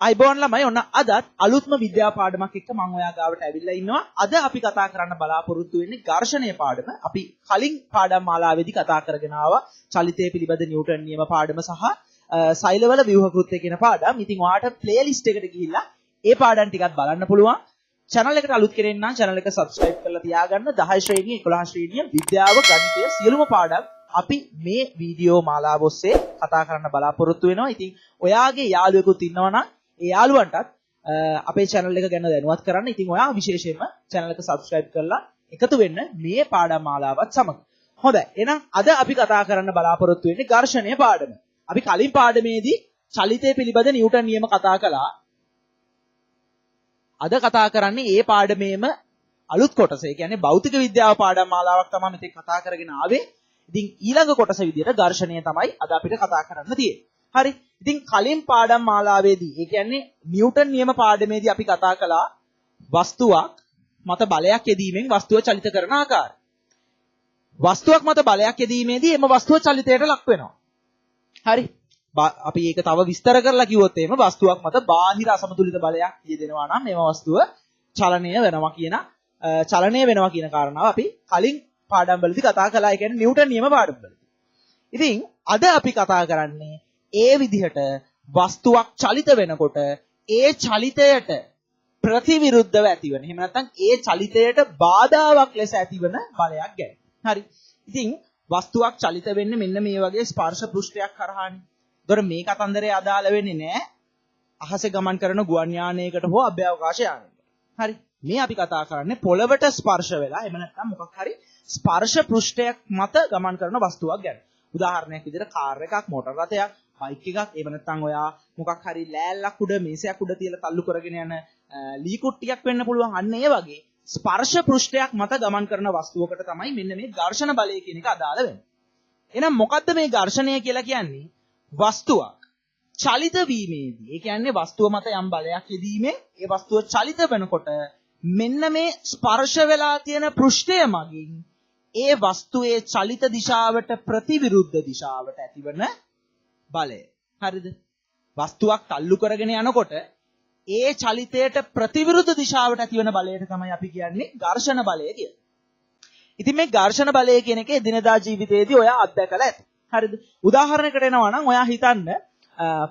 අයිබෝන් ළමයි ඔන්න අදත් අලුත්ම විද්‍යා පාඩමක් එක්ක මම ඔයා ගාවට ඇවිල්ලා ඉන්නවා. අද අපි කතා කරන්න බලාපොරොත්තු වෙන්නේ ඝර්ෂණීය පාඩම. අපි කලින් පාඩම් මාලාවේදී කතා කරගෙන ආවා චලිතය පිළිබඳ නිව්ටන් නියම පාඩම සහ සෛලවල ව්‍යුහ කෘත්‍ය කියන පාඩම්. ඉතින් ඔයාලට ප්ලේලිස්ට් එකට ගිහිල්ලා ඒ පාඩම් ටිකත් බලන්න පුළුවන්. channel එකට අලුත් කෙනෙක් නම් channel එක subscribe කරලා තියාගන්න. 10 ශ්‍රේණිය 11 ශ්‍රේණිය විද්‍යාව ගණිතය සියලුම පාඩම් අපි මේ වීඩියෝ මාලාව ඔස්සේ කතා කරන්න බලාපොරොත්තු වෙනවා. ඉතින් ඔයාගේ යාළුවෙකුත් ඉන්නවා නම් ඒ යාළුවන්ටත් අපේ channel එක ගැන දැනුවත් කරන්න. ඉතින් ඔයා විශේෂයෙන්ම channel එක subscribe කරලා එකතු වෙන්න මේ පාඩම් මාලාවත් සමග. හොඳයි. එහෙනම් අද අපි කතා කරන්න බලාපොරොත්තු වෙන්නේ ඝර්ෂණීය පාඩම. අපි කලින් පාඩමේදී චලිතය පිළිබඳ නිව්ටන් නියම කතා කළා. අද කතා කරන්නේ ඒ පාඩමේම අලුත් කොටස. ඒ කියන්නේ භෞතික විද්‍යාව පාඩම් මාලාවක් තමයි මෙතෙක් කතා කරගෙන ආවේ. ඉතින් ඊළඟ කොටස විදිහට ඝර්ෂණය තමයි අද අපිට කතා කරන්න තියෙන්නේ. හරි. ඉතින් කලින් පාඩම් මාලාවේදී ඒ කියන්නේ නිව්ටන් නියම පාඩමේදී අපි කතා කළා වස්තුවක් මත බලයක් යෙදීමෙන් වස්තුව චලිත කරන ආකාරය. වස්තුවක් මත බලයක් යෙදීමේදී එම වස්තුව චලිතයට ලක් වෙනවා. හරි. අපි ඒක තව විස්තර කරලා කිව්වොත් එහෙම වස්තුවක් මත බාහිර අසමතුලිත බලයක් යෙදෙනවා නම් එම වස්තුව චලනය වෙනවා කියන කාරණාව අපි කලින් පාඩම් වලදී කතා කළා. ඒ කියන්නේ නිව්ටන් නියම පාඩම් වලදී. ඉතින් අද අපි කතා කරන්නේ ඒ විදිහට වස්තුවක් චලිත වෙනකොට ඒ චලිතයට ප්‍රතිවිරුද්ධව ඇතිවන. එහෙම නැත්නම් ඒ චලිතයට බාධාවක් ලෙස ඇතිවන බලයක් ගැන. හරි. ඉතින් වස්තුවක් චලිත වෙන්නේ මෙන්න මේ වගේ ස්පර්ශ පෘෂ්ඨයක් කරහානේ. ඒතොර මේ කතන්දරේ අදාළ වෙන්නේ නැහැ අහසේ ගමන් කරන ගුවන් යානයකට හෝ අභ්‍යවකාශ යානයකට. හරි. මේ අපි කතා කරන්නේ පොළවට ස්පර්ශ වෙලා එහෙම නැත්නම් මොකක් හරි ස්පර්ශ පෘෂ්ඨයක් මත ගමන් කරන වස්තුවක් ගැන. උදාහරණයක් විදිහට කාර් එකක්, මෝටර රථයක්, බයික් එකක්, එහෙම නැත්නම් ඔයා මොකක් හරි ලෑල්ලක් උඩ මේසයක් උඩ තියලා තල්ලු කරගෙන යන ලී කුට්ටියක් වෙන්න පුළුවන්. අන්න ඒ වගේ ස්පර්ශ පෘෂ්ඨයක් මත ගමන් කරන වස්තුවකට තමයි මෙන්න මේ ඝර්ෂණ බලය කියන එක අදාළ වෙන්නේ. එහෙනම් මොකද්ද මේ ඝර්ෂණය කියලා කියන්නේ? වස්තුවක් චලිත වීමේදී, ඒ කියන්නේ වස්තුව මත යම් බලයක් යෙදීමෙන් ඒ වස්තුව චලිත වෙනකොට මෙන්න මේ ස්පර්ශ වෙලා තියෙන පෘෂ්ඨය මගින් ඒ වස්තුවේ චලිත දිශාවට ප්‍රතිවිරුද්ධ දිශාවට ඇතිවන බලය. හරිද? වස්තුවක් තල්ලු කරගෙන යනකොට ඒ චලිතයට ප්‍රතිවිරුද්ධ දිශාවට ඇතිවන බලයට තමයි අපි කියන්නේ ඝර්ෂණ බලය කියලා. ඉතින් මේ ඝර්ෂණ බලය කියන එක එදිනදා ජීවිතයේදී ඔයා අත්දැකලා ඇති. හරිද? උදාහරණයකට එනවා නම් ඔයා හිතන්න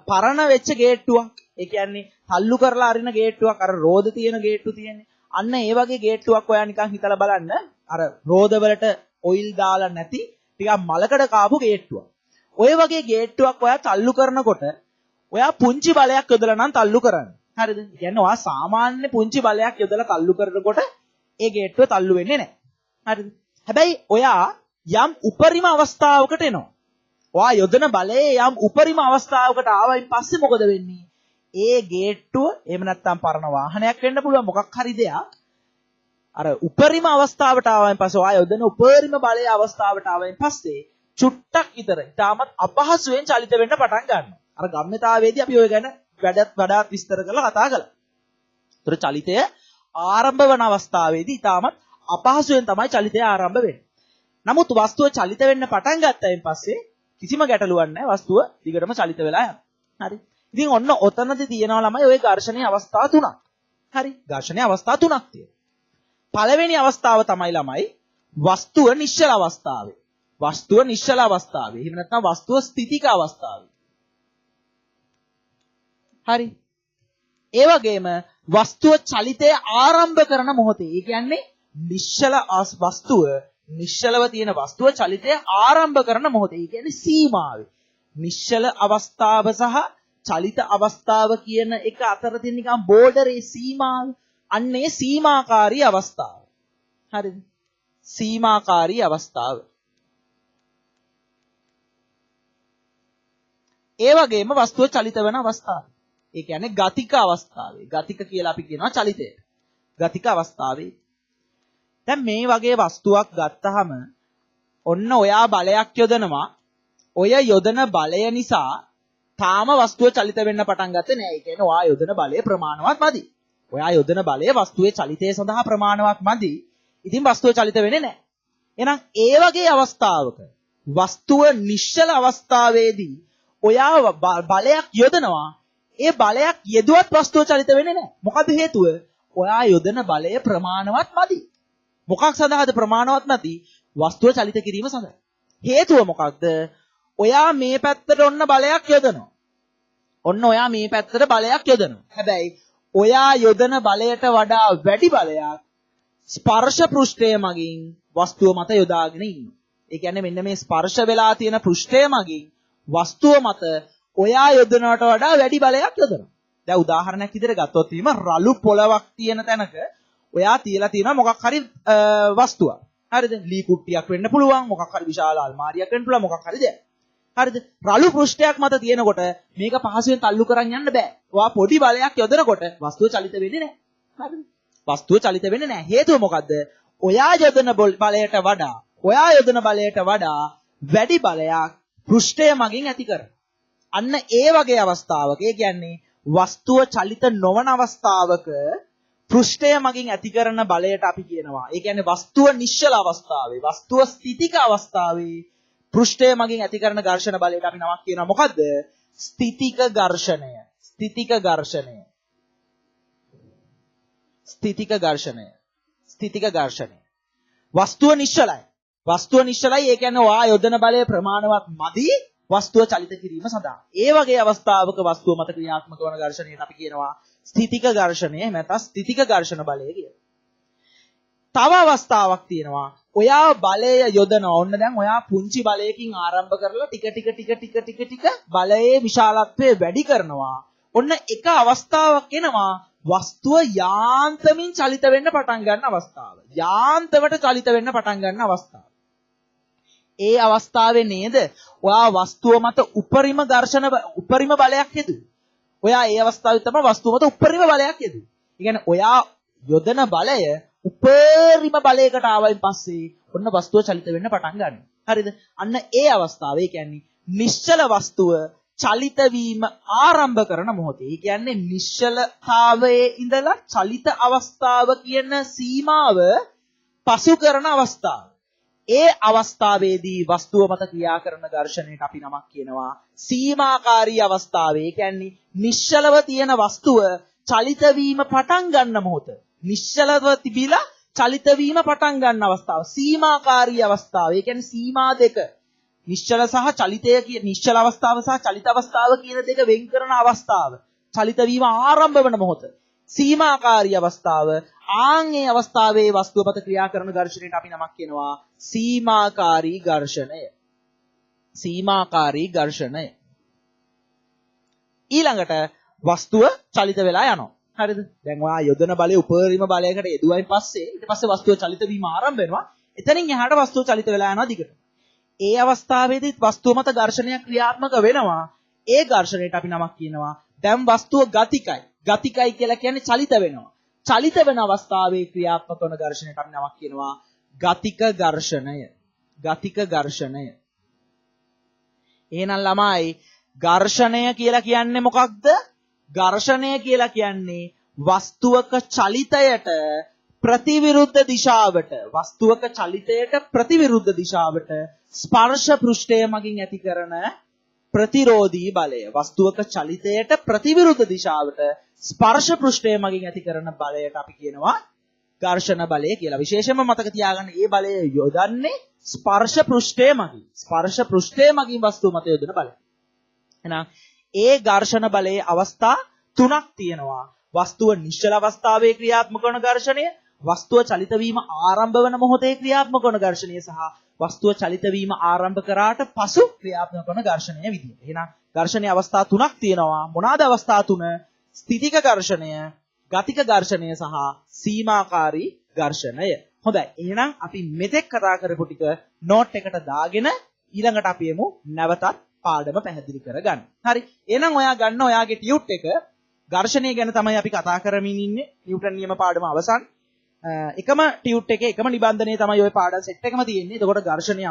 පරණ වෙච්ච ගේට්ටුවක්. ඒ කියන්නේ තල්ලු කරලා අරින ගේට්ටුවක්, අර රෝද තියෙන ගේට්ටු තියෙන්නේ. අන්න ඒ වගේ ගේට්ටුවක් ඔයා නිකන් හිතලා බලන්න. අර රෝද වලට ඔයිල් දාලා නැති ටිකක් මලකඩ කාපු ගේට්ටුවක්. ඔය වගේ ගේට්ටුවක් ඔයා තල්ලු කරනකොට ඔයා පුංචි බලයක් යොදලා නම් තල්ලු කරන්නේ. හරිද? කියන්නේ ඔයා සාමාන්‍ය පුංචි බලයක් යොදලා තල්ලු කරනකොට ඒ ගේට්ටුව තල්ලු වෙන්නේ නැහැ. හරිද? හැබැයි ඔයා යම් උපරිම අවස්ථාවකට එනවා. ඔයා යොදන බලයේ යම් උපරිම අවස්ථාවකට ආවයින් පස්සේ මොකද වෙන්නේ? ඒ ගේට්ටුව එහෙම නැත්නම් පරණ වාහනයක් වෙන්න පුළුවන් මොකක් හරි දෙයක්. අර උපරිම අවස්ථාවට ආවයින් පස්සේ ඔයා යොදන උපරිම බලයේ අවස්ථාවට ආවයින් පස්සේ චුට්ටක් විතර ඊටමත් අපහසුයෙන් චලිත වෙන්න පටන් ගන්නවා. අර ගම්මිතාවේදී අපි ඔය ගැන වඩාත් විස්තර කරලා කතා කළා. ඒතර චලිතය ආරම්භ වන අවස්ථාවේදී ඊටමත් අපහසුයෙන් තමයි චලිතය ආරම්භ වෙන්නේ. නමුත් වස්තුව චලිත වෙන්න පටන් ගත්තයින් පස්සේ කිසිම ගැටලුවක් නැහැ. වස්තුව දිගටම චලිත වෙලා යනවා. හරි. ඉතින් ඔන්න ඔතනදී තියෙනවා ළමයි ওই ඝර්ෂණයේ අවස්ථා තුනක්. හරි. ඝර්ෂණයේ අවස්ථා තුනක් තියෙනවා. පළවෙනි අවස්ථාව තමයි ළමයි වස්තුව නිශ්චල අවස්ථාවේ. වස්තුව නිශ්චල අවස්ථාවේ. එහෙම නැත්නම් වස්තුව ස්ථිතික අවස්ථාවේ. හරි. ඒ වගේම වස්තුව චලිතය ආරම්භ කරන මොහොතේ. ඒ කියන්නේ නිශ්චල වස්තුව නිශ්චලව තියෙන වස්තුව චලිතය ආරම්භ කරන මොහොතේ. ඒ කියන්නේ සීමාවේ. නිශ්චල අවස්ථාව සහ චලිත අවස්ථාව කියන එක අතර තියෙන නිකන් බෝඩරේ සීමාව. අන්නේ සීමාකාරී අවස්ථාව. හරිද? සීමාකාරී අවස්ථාව. ඒ වගේම වස්තුව චලිත වෙන අවස්ථාව. ඒ කියන්නේ ගතික අවස්ථාවේ. ගතික කියලා අපි කියනවා චලිතයට. ගතික අවස්ථාවේ. දැන් මේ වගේ වස්තුවක් ගත්තහම ඔන්න ඔයා බලයක් යොදනවා. ඔය යොදන බලය නිසා තාම වස්තුව චලිත වෙන්න පටන් ගත්තේ නෑ. ඒ කියන්නේ ඔයා යොදන බලය ප්‍රමාණවත් මදි. ඔයා යොදන බලය වස්තුවේ චලිතය සඳහා ප්‍රමාණවත් මදි. ඉතින් වස්තුව චලිත වෙන්නේ නෑ. එහෙනම් ඒ වගේ අවස්ථාවක වස්තුව නිශ්චල අවස්ථාවේදී ඔයා බලයක් යොදනවා. ඒ බලයක් යෙදුවත් වස්තුව චලිත වෙන්නේ නැහැ. මොකද හේතුව? ඔයා යොදන බලය ප්‍රමාණවත් නැති. මොකක් සඳහාද ප්‍රමාණවත් නැති? වස්තුව චලිත කිරීම සඳහා. හේතුව මොකක්ද? ඔයා මේ පැත්තට ඔන්න බලයක් යොදනවා. ඔන්න ඔයා මේ පැත්තට බලයක් යොදනවා. හැබැයි ඔයා යොදන බලයට වඩා වැඩි බලයක් ස්පර්ශ පෘෂ්ඨය මගින් වස්තුව මත යොදාගෙන ඉන්නවා. ඒ කියන්නේ මෙන්න මේ ස්පර්ශ වෙලා තියෙන පෘෂ්ඨය මගින් වස්තුව මත ඔයා යොදනවට වඩා වැඩි බලයක් යොදනවා. දැන් උදාහරණයක් විදිහට ගත්තොත් එහෙම රළු පොළවක් තියෙන තැනක ඔයා තියලා තියෙනවා මොකක් හරි වස්තුවක්. හරිද? ලී කුට්ටියක් වෙන්න පුළුවන්, මොකක් හරි විශාල අල්මාරියක් වෙන්න පුළුවන්, මොකක් හරි දෙයක්. හරිද? රළු පෘෂ්ඨයක් මත තියෙනකොට මේක පහසුවෙන් තල්ලු කරන් යන්න බෑ. ඔයා පොඩි බලයක් යොදනකොට වස්තුව චලිත වෙන්නේ නැහැ. හරිද? වස්තුව චලිත වෙන්නේ නැහැ. හේතුව මොකද්ද? ඔයා යොදන බලයට වඩා වැඩි බලයක් පෘෂ්ඨය මගින් ඇති කර. අන්න ඒ වගේ අවස්ථාවක, ඒ කියන්නේ වස්තුව චලිත නොවන අවස්ථාවක පෘෂ්ඨය මගින් ඇති කරන බලයට අපි කියනවා. ඒ කියන්නේ වස්තුව නිශ්චල අවස්ථාවේ, වස්තුව ස්ථිතික අවස්ථාවේ පෘෂ්ඨය මගින් ඇති කරන ඝර්ෂණ බලයට අපි නමක් කියනවා. මොකද්ද? ස්ථිතික ඝර්ෂණය. ස්ථිතික ඝර්ෂණය. ස්ථිතික ඝර්ෂණය. ස්ථිතික ඝර්ෂණය. වස්තුව නිශ්චලයි. වස්තුව නිශ්චලයි. ඒ කියන්නේ ඔයා යොදන බලය ප්‍රමාණවත් මදි වස්තුව චලිත කිරීම සඳහා. ඒ වගේ අවස්ථාවක වස්තුව මත ක්‍රියාත්මක වන ඝර්ෂණයට අපි කියනවා ස්ථිතික ඝර්ෂණය, නැත්නම් ස්ථිතික ඝර්ෂණ බලය කියලා. තව අවස්ථාවක් තියෙනවා. ඔයා බලය යොදනවා. ඔන්න දැන් ඔයා පුංචි බලයකින් ආරම්භ කරලා ටික බලයේ විශාලත්වය වැඩි කරනවා. ඔන්න එක අවස්ථාවක් එනවා වස්තුව යාන්තමින් චලිත වෙන්න පටන් ගන්න අවස්ථාව. යාන්තමට චලිත වෙන්න පටන් ගන්න අවස්ථාව. ඒ අවස්ථාවේ නේද ඔයා වස්තුව මත උපරිම බලයක් යෙදුවේ. ඔයා ඒ අවස්ථාවේ තමයි වස්තුව මත උපරිම බලයක් යෙදුවේ. ඒ කියන්නේ ඔයා යොදන බලය උපරිම බලයකට ආවයින් පස්සේ ඔන්න වස්තුව චලිත වෙන්න පටන් ගන්නවා. හරිද? අන්න ඒ අවස්ථාවේ කියන්නේ නිශ්චල වස්තුව චලිත වීම ආරම්භ කරන මොහොතේ. ඒ කියන්නේ නිශ්චලතාවයේ ඉඳලා චලිත අවස්ථාව කියන සීමාව පසු කරන අවස්ථාව. ඒ අවස්ථාවේදී වස්තුව මත ක්‍රියා කරන ඝර්ෂණයට අපි නමක් කියනවා සීමාකාරී අවස්ථාව. ඒ කියන්නේ නිශ්චලව තියෙන වස්තුව චලිත වීම පටන් ගන්න මොහොත. නිශ්චලව තිබිලා චලිත වීම පටන් ගන්න අවස්ථාව. සීමාකාරී අවස්ථාව. ඒ කියන්නේ සීමා දෙක. නිශ්චල සහ චලිතය කියන නිශ්චල අවස්ථාව සහ චලිත අවස්ථාව කියන දෙක වෙන් කරන අවස්ථාව. චලිත වීම ආරම්භ වන මොහොත. සීමාකාරී අවස්ථාව. ආන්ගේ අවස්ථාවේ වස්තුව මත ක්‍රියා කරන ඝර්ෂණයට අපි නමක් කියනවා සීමාකාරී ඝර්ෂණය. සීමාකාරී ඝර්ෂණය. ඊළඟට වස්තුව චලිත වෙලා යනවා. හරිද? දැන් ඔයා යොදන බලය උපරිම බලයකට යෙදුවයින් පස්සේ ඊට පස්සේ වස්තුව චලිත වීම ආරම්භ වෙනවා. එතනින් එහාට වස්තුව චලිත වෙලා යනවා දිගට. ඒ අවස්ථාවේදී වස්තුව මත ඝර්ෂණයක් ක්‍රියාත්මක වෙනවා. ඒ ඝර්ෂණයට අපි නමක් කියනවා දැන් වස්තුව ගතිකයි. ගතිකයි කියලා කියන්නේ චලිත වෙනවා. චලිත වෙන අවස්ථාවේ ක්‍රියාත්මක වන ඝර්ෂණයට අපි නමක් කියනවා ගතික ඝර්ෂණය. ගතික ඝර්ෂණය. එහෙනම් ළමයි ඝර්ෂණය කියලා කියන්නේ මොකක්ද? ඝර්ෂණය කියලා කියන්නේ වස්තුවක චලිතයට ප්‍රතිවිරුද්ධ දිශාවට ස්පර්ශ පෘෂ්ඨය මගින් ඇති කරන ප්‍රතිරෝධී බලය. වස්තුවක චලිතයට ප්‍රතිවිරුද්ධ දිශාවට ස්පර්ශ පෘෂ්ඨය මගින් ඇති කරන බලයට අපි කියනවා ඝර්ෂණ බලය කියලා. විශේෂයෙන්ම මතක තියාගන්න මේ බලය යොදන්නේ ස්පර්ශ පෘෂ්ඨය මගින්. ස්පර්ශ පෘෂ්ඨය මගින් වස්තුව මත යොදන බලය. එහෙනම් ඒ ඝර්ෂණ බලයේ අවස්ථා තුනක් තියෙනවා. වස්තුව නිශ්චල අවස්ථාවේ ක්‍රියාත්මක වන ඝර්ෂණය, වස්තුව චලිත වීම ආරම්භ වන මොහොතේ ක්‍රියාත්මක වන ඝර්ෂණය සහ වස්තුව චලිත වීම ආරම්භ කරාට පසු ක්‍රියාත්මක වන ඝර්ෂණය විදියට. එහෙනම් ඝර්ෂණයේ අවස්ථා තුනක් තියෙනවා. මොනවාද අවස්ථා තුන? ස්ථිතික ඝර්ෂණය, ගතික ඝර්ෂණය සහ සීමාකාරී ඝර්ෂණය. හොඳයි. එහෙනම් අපි මෙතෙක් කතා කරපු ටික නෝට් එකට දාගෙන ඊළඟට අපි එමු නැවතත් පාඩම පැහැදිලි කරගන්න. හරි. එහෙනම් ඔයා ගන්න ඔයාගේ ටියුට් එක ඝර්ෂණය ගැන තමයි අපි කතා කරමින් ඉන්නේ. නිව්ටන් නියම පාඩම අවසන්. එකම ටියුට් එකේ එකම නිබන්ධනයේ තමයි ওই පාඩම් සෙට් එකම තියෙන්නේ. එතකොට ඝර්ෂණයේ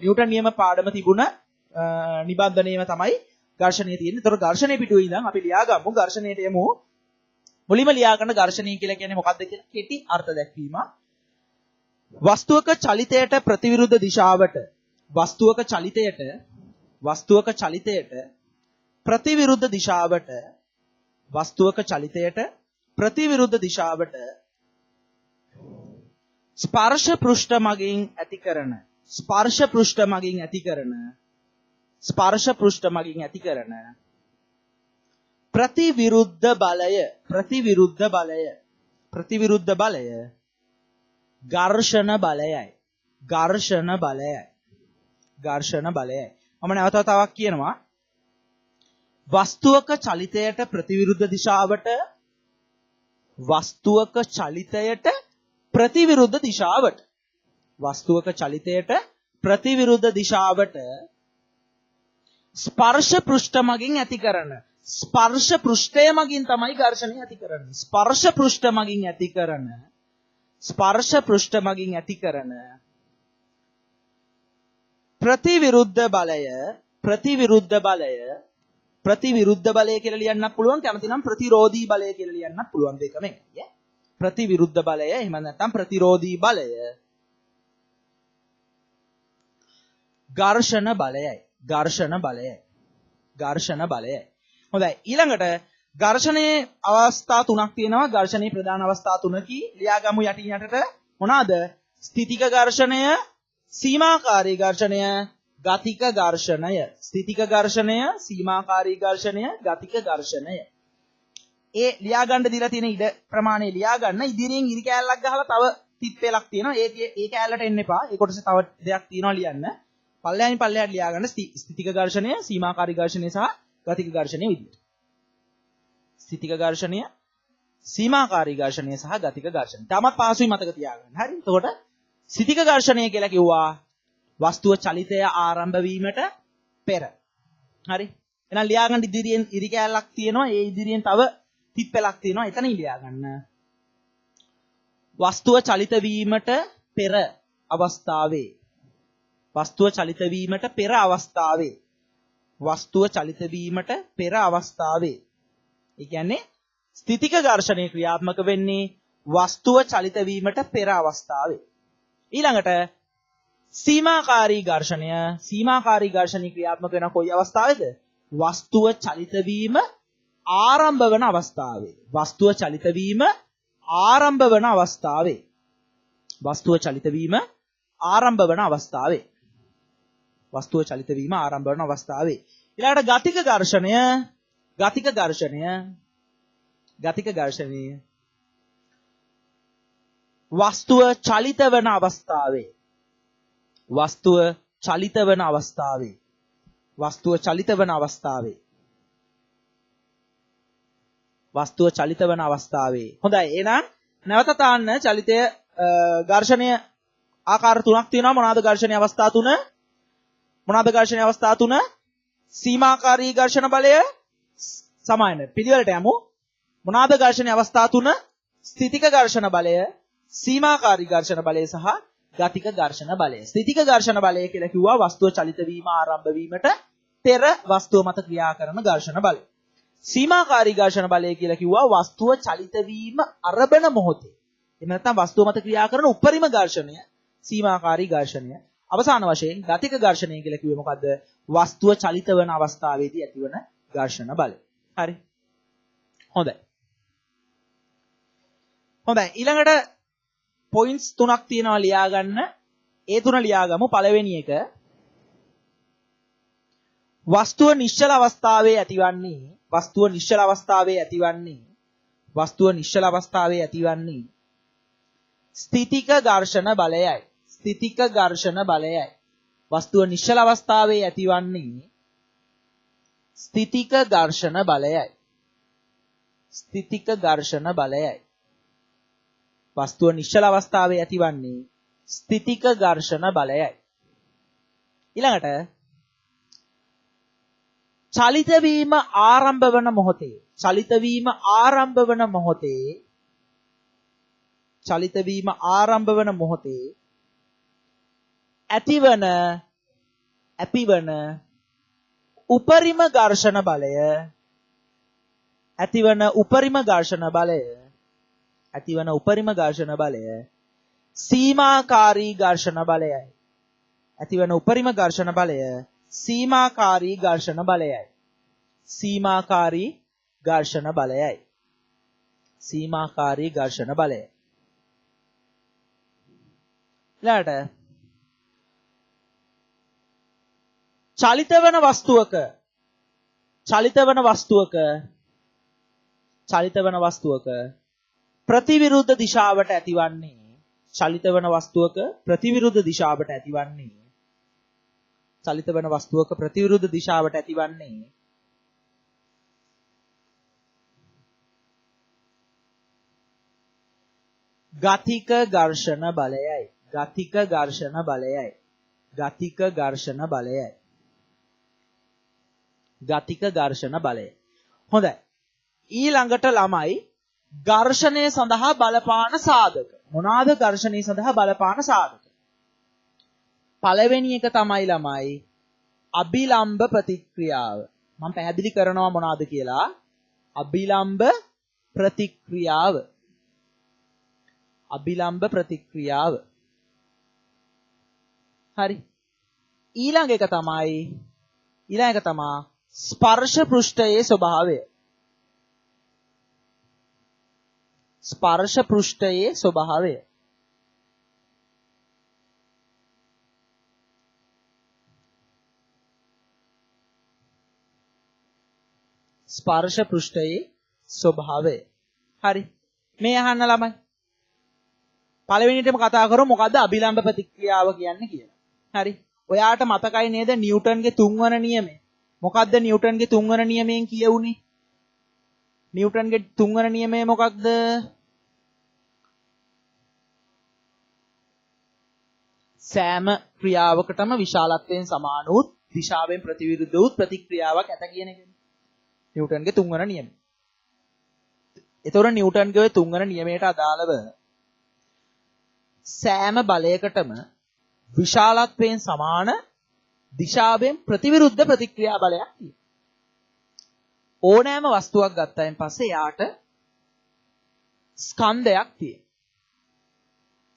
නිව්ටන් නියම පාඩම තිබුණ නිබන්ධනයේම තමයි ඝර්ෂණය තියෙන්නේ. එතකොට ඝර්ෂණයේ පිටුවේ ඉඳන් අපි ලියාගමු ඝර්ෂණයට යමු. මුලින්ම ලියා ගන්න ඝර්ෂණය කියලා කියන්නේ මොකක්ද කියලා කෙටි අර්ථ දැක්වීම. වස්තුවක චලිතයට ප්‍රතිවිරුද්ධ දිශාවට වස්තුවක චලිතයට ප්‍රතිවිරුද්ධ දිශාවට වස්තුවක චලිතයට ප්‍රතිවිරුද්ධ දිශාවට ස්පර්ශ පෘෂ්ඨ මගින් ඇති කරන ප්‍රතිවිරුද්ධ බලය ඝර්ෂණ බලයයි. මම නැවත වතාවක් කියනවා. වස්තුවක චලිතයට ප්‍රතිවිරුද්ධ දිශාවට ස්පර්ශ පෘෂ්ඨ මගින් ඇති කරන ස්පර්ශ පෘෂ්ඨය මගින් තමයි ඝර්ෂණය ඇති කරන්නේ. ස්පර්ශ පෘෂ්ඨ මගින් ඇති කරන ප්‍රතිවිරුද්ධ බලය කියලා ලියන්නත් පුළුවන්. කැමති නම් ප්‍රතිරෝධී බලය කියලා ලියන්නත් පුළුවන්. දෙකම එකයි. ප්‍රතිවිරුද්ධ බලය එහෙම නැත්නම් ප්‍රතිරෝධී බලය ඝර්ෂණ බලයයි. හොඳයි. ඊළඟට ඝර්ෂණයේ අවස්ථා තුනක් තියෙනවා. ඝර්ෂණයේ ප්‍රධාන අවස්ථා තුනකි. ලියාගමු යටින් යටට. මොනවාද? ස්ථිතික ඝර්ෂණය, සීමාකාරී ඝර්ෂණය, ගතික ඝර්ෂණය. ස්ථිතික ඝර්ෂණය, සීමාකාරී ඝර්ෂණය, ගතික ඝර්ෂණය. ඒ ලියා ගන්න දීලා තියෙන ඉඩ ප්‍රමාණය ලියා ගන්න. ඉදිරියෙන් ඉරි කෑල්ලක් ගහලා තව තිත් පෙලක් තියෙනවා. ඒ කෑල්ලට එන්න එපා. ඒ කොටසේ තව දෙයක් තියෙනවා ලියන්න. පල්ලෙහාට ලියා ගන්න ස්ථිතික ඝර්ෂණය, සීමාකාරී ඝර්ෂණය සහ ගතික ඝර්ෂණය විදිහට. ස්ථිතික ඝර්ෂණය, සීමාකාරී ඝර්ෂණය සහ ගතික ඝර්ෂණය. තාමත් පාසුයි මතක තියාගන්න. හරි. එතකොට ස්ථිතික ඝර්ෂණය කියලා කිව්වා වස්තුව චලිතය ආරම්භ වීමට පෙර. හරි. එහෙනම් ලියා ගන්න ඉදිරියෙන් ඉරි කෑල්ලක් තියෙනවා. ඒ ඉදිරියෙන් තව තිත් පෙලක් තියෙනවා. එතන ලියා ගන්න. වස්තුව චලිත වීමට පෙර අවස්ථාවේ. ඒ කියන්නේ ස්ථිතික ඝර්ෂණය ක්‍රියාත්මක වෙන්නේ වස්තුව චලිත වීමට පෙර අවස්ථාවේ. ඊළඟට සීමාකාරී ඝර්ෂණය ක්‍රියාත්මක වෙන කොයි අවස්ථාවේද? වස්තුව චලිත වීම ආරම්භ වන අවස්ථාවේ. වස්තුව චලිත වීම ආරම්භ වන අවස්ථාවේ. ඊළඟට ගතික ඝර්ෂණය වස්තුව චලිත වන අවස්ථාවේ. හොඳයි. එහෙනම් නැවත තාන්න චලිතය ඝර්ෂණය ආකාර තුනක් තියෙනවා. මොනවාද ඝර්ෂණයේ අවස්ථා තුන? සීමාකාරී ඝර්ෂණ බලය සමායන පිළිවෙලට යමු. මොනවාද ඝර්ෂණයේ අවස්ථා තුන? ස්ථිතික ඝර්ෂණ බලය, සීමාකාරී ඝර්ෂණ බලය සහ ගතික ඝර්ෂණ බලය. ස්ථිතික ඝර්ෂණ බලය කියලා කිව්වා වස්තුව චලිත වීම ආරම්භ වීමට පෙර වස්තුව මත ක්‍රියා කරන ඝර්ෂණ බලය. සීමාකාරී ඝර්ෂණ බලය කියලා කිව්වා වස්තුව චලිත වීම ආරම්භන මොහොතේ. එහෙම නැත්නම් වස්තුව මත ක්‍රියා කරන උපරිම ඝර්ෂණය සීමාකාරී ඝර්ෂණය. අවසාන වශයෙන් ගතික ඝර්ෂණය කියලා කිව්වේ මොකද්ද? වස්තුව චලිත වන අවස්ථාවේදී ඇතිවන ඝර්ෂණ බලය. හරි. හොඳයි. ඊළඟට පොයින්ට්ස් තුනක් තියෙනවා ලියා ගන්න. ඒ තුන ලියාගමු. පළවෙනි එක වස්තුව නිශ්චල අවස්ථාවේ ඇතිවන්නේ ස්ථිතික ඝර්ෂණ බලයයි. වස්තුව නිශ්චල අවස්ථාවේ ඇතිවන්නේ ස්ථිතික ඝර්ෂණ බලයයි. වස්තුව නිශ්චල අවස්ථාවේ ඇතිවන්නේ ස්ථිතික ඝර්ෂණ බලයයි. ඊළඟට චලිත වීම ආරම්භ වන මොහොතේ ඇතිවන උපරිම ඝර්ෂණ බලය සීමාකාරී ඝර්ෂණ බලයයි. සීමාකාරී ඝර්ෂණ බලයයි. සීමාකාරී ඝර්ෂණ බලය. ඊළඟට චලිත වන වස්තුවක ප්‍රතිවිරුද්ධ දිශාවට ඇතිවන්නේ ගතික ඝර්ෂණ බලයයි. ගතික ඝර්ෂණ බලය. හොඳයි. ඊළඟට ළමයි ඝර්ෂණය සඳහා බලපාන සාධක. මොනවාද ඝර්ෂණය සඳහා බලපාන සාධක? පළවෙනි එක තමයි ළමයි අභිලම්භ ප්‍රතික්‍රියාව. මම පැහැදිලි කරනවා මොනවාද කියලා. අභිලම්භ ප්‍රතික්‍රියාව. හරි. ඊළඟ එක තමයි ස්පර්ශ පෘෂ්ඨයේ ස්වභාවය. ස්පර්ශ පෘෂ්ඨයේ ස්වභාවය. හරි. මේ අහන්න ළමයි. පළවෙනිටම කතා කරමු මොකද්ද අභිලම්භ ප්‍රතික්‍රියාව කියන්නේ කියලා. හරි. ඔයාට මතකයි නේද නිව්ටන්ගේ තුන්වන නියමය? මොකද්ද නිව්ටන්ගේ තුන්වන නියමයෙන් කියවුනේ? නිව්ටන්ගේ තුන්වන නියමය මොකක්ද? සෑම ක්‍රියාවකටම විශාලත්වයෙන් සමාන වූ දිශාවෙන් ප්‍රතිවිරුද්ධ වූ ප්‍රතික්‍රියාවක් ඇත කියන එක. නිව්ටන්ගේ තුන්වන නියමය. ඒතකොට නිව්ටන්ගේ තුන්වන නියමයට අදාළව සෑම බලයකටම විශාලත්වයෙන් සමාන දිශාවෙන් ප්‍රතිවිරුද්ධ ප්‍රතික්‍රියා බලයක් තියෙනවා. ඕනෑම වස්තුවක් ගත්තයින් පස්සේ යාට ස්කන්ධයක් තියෙනවා.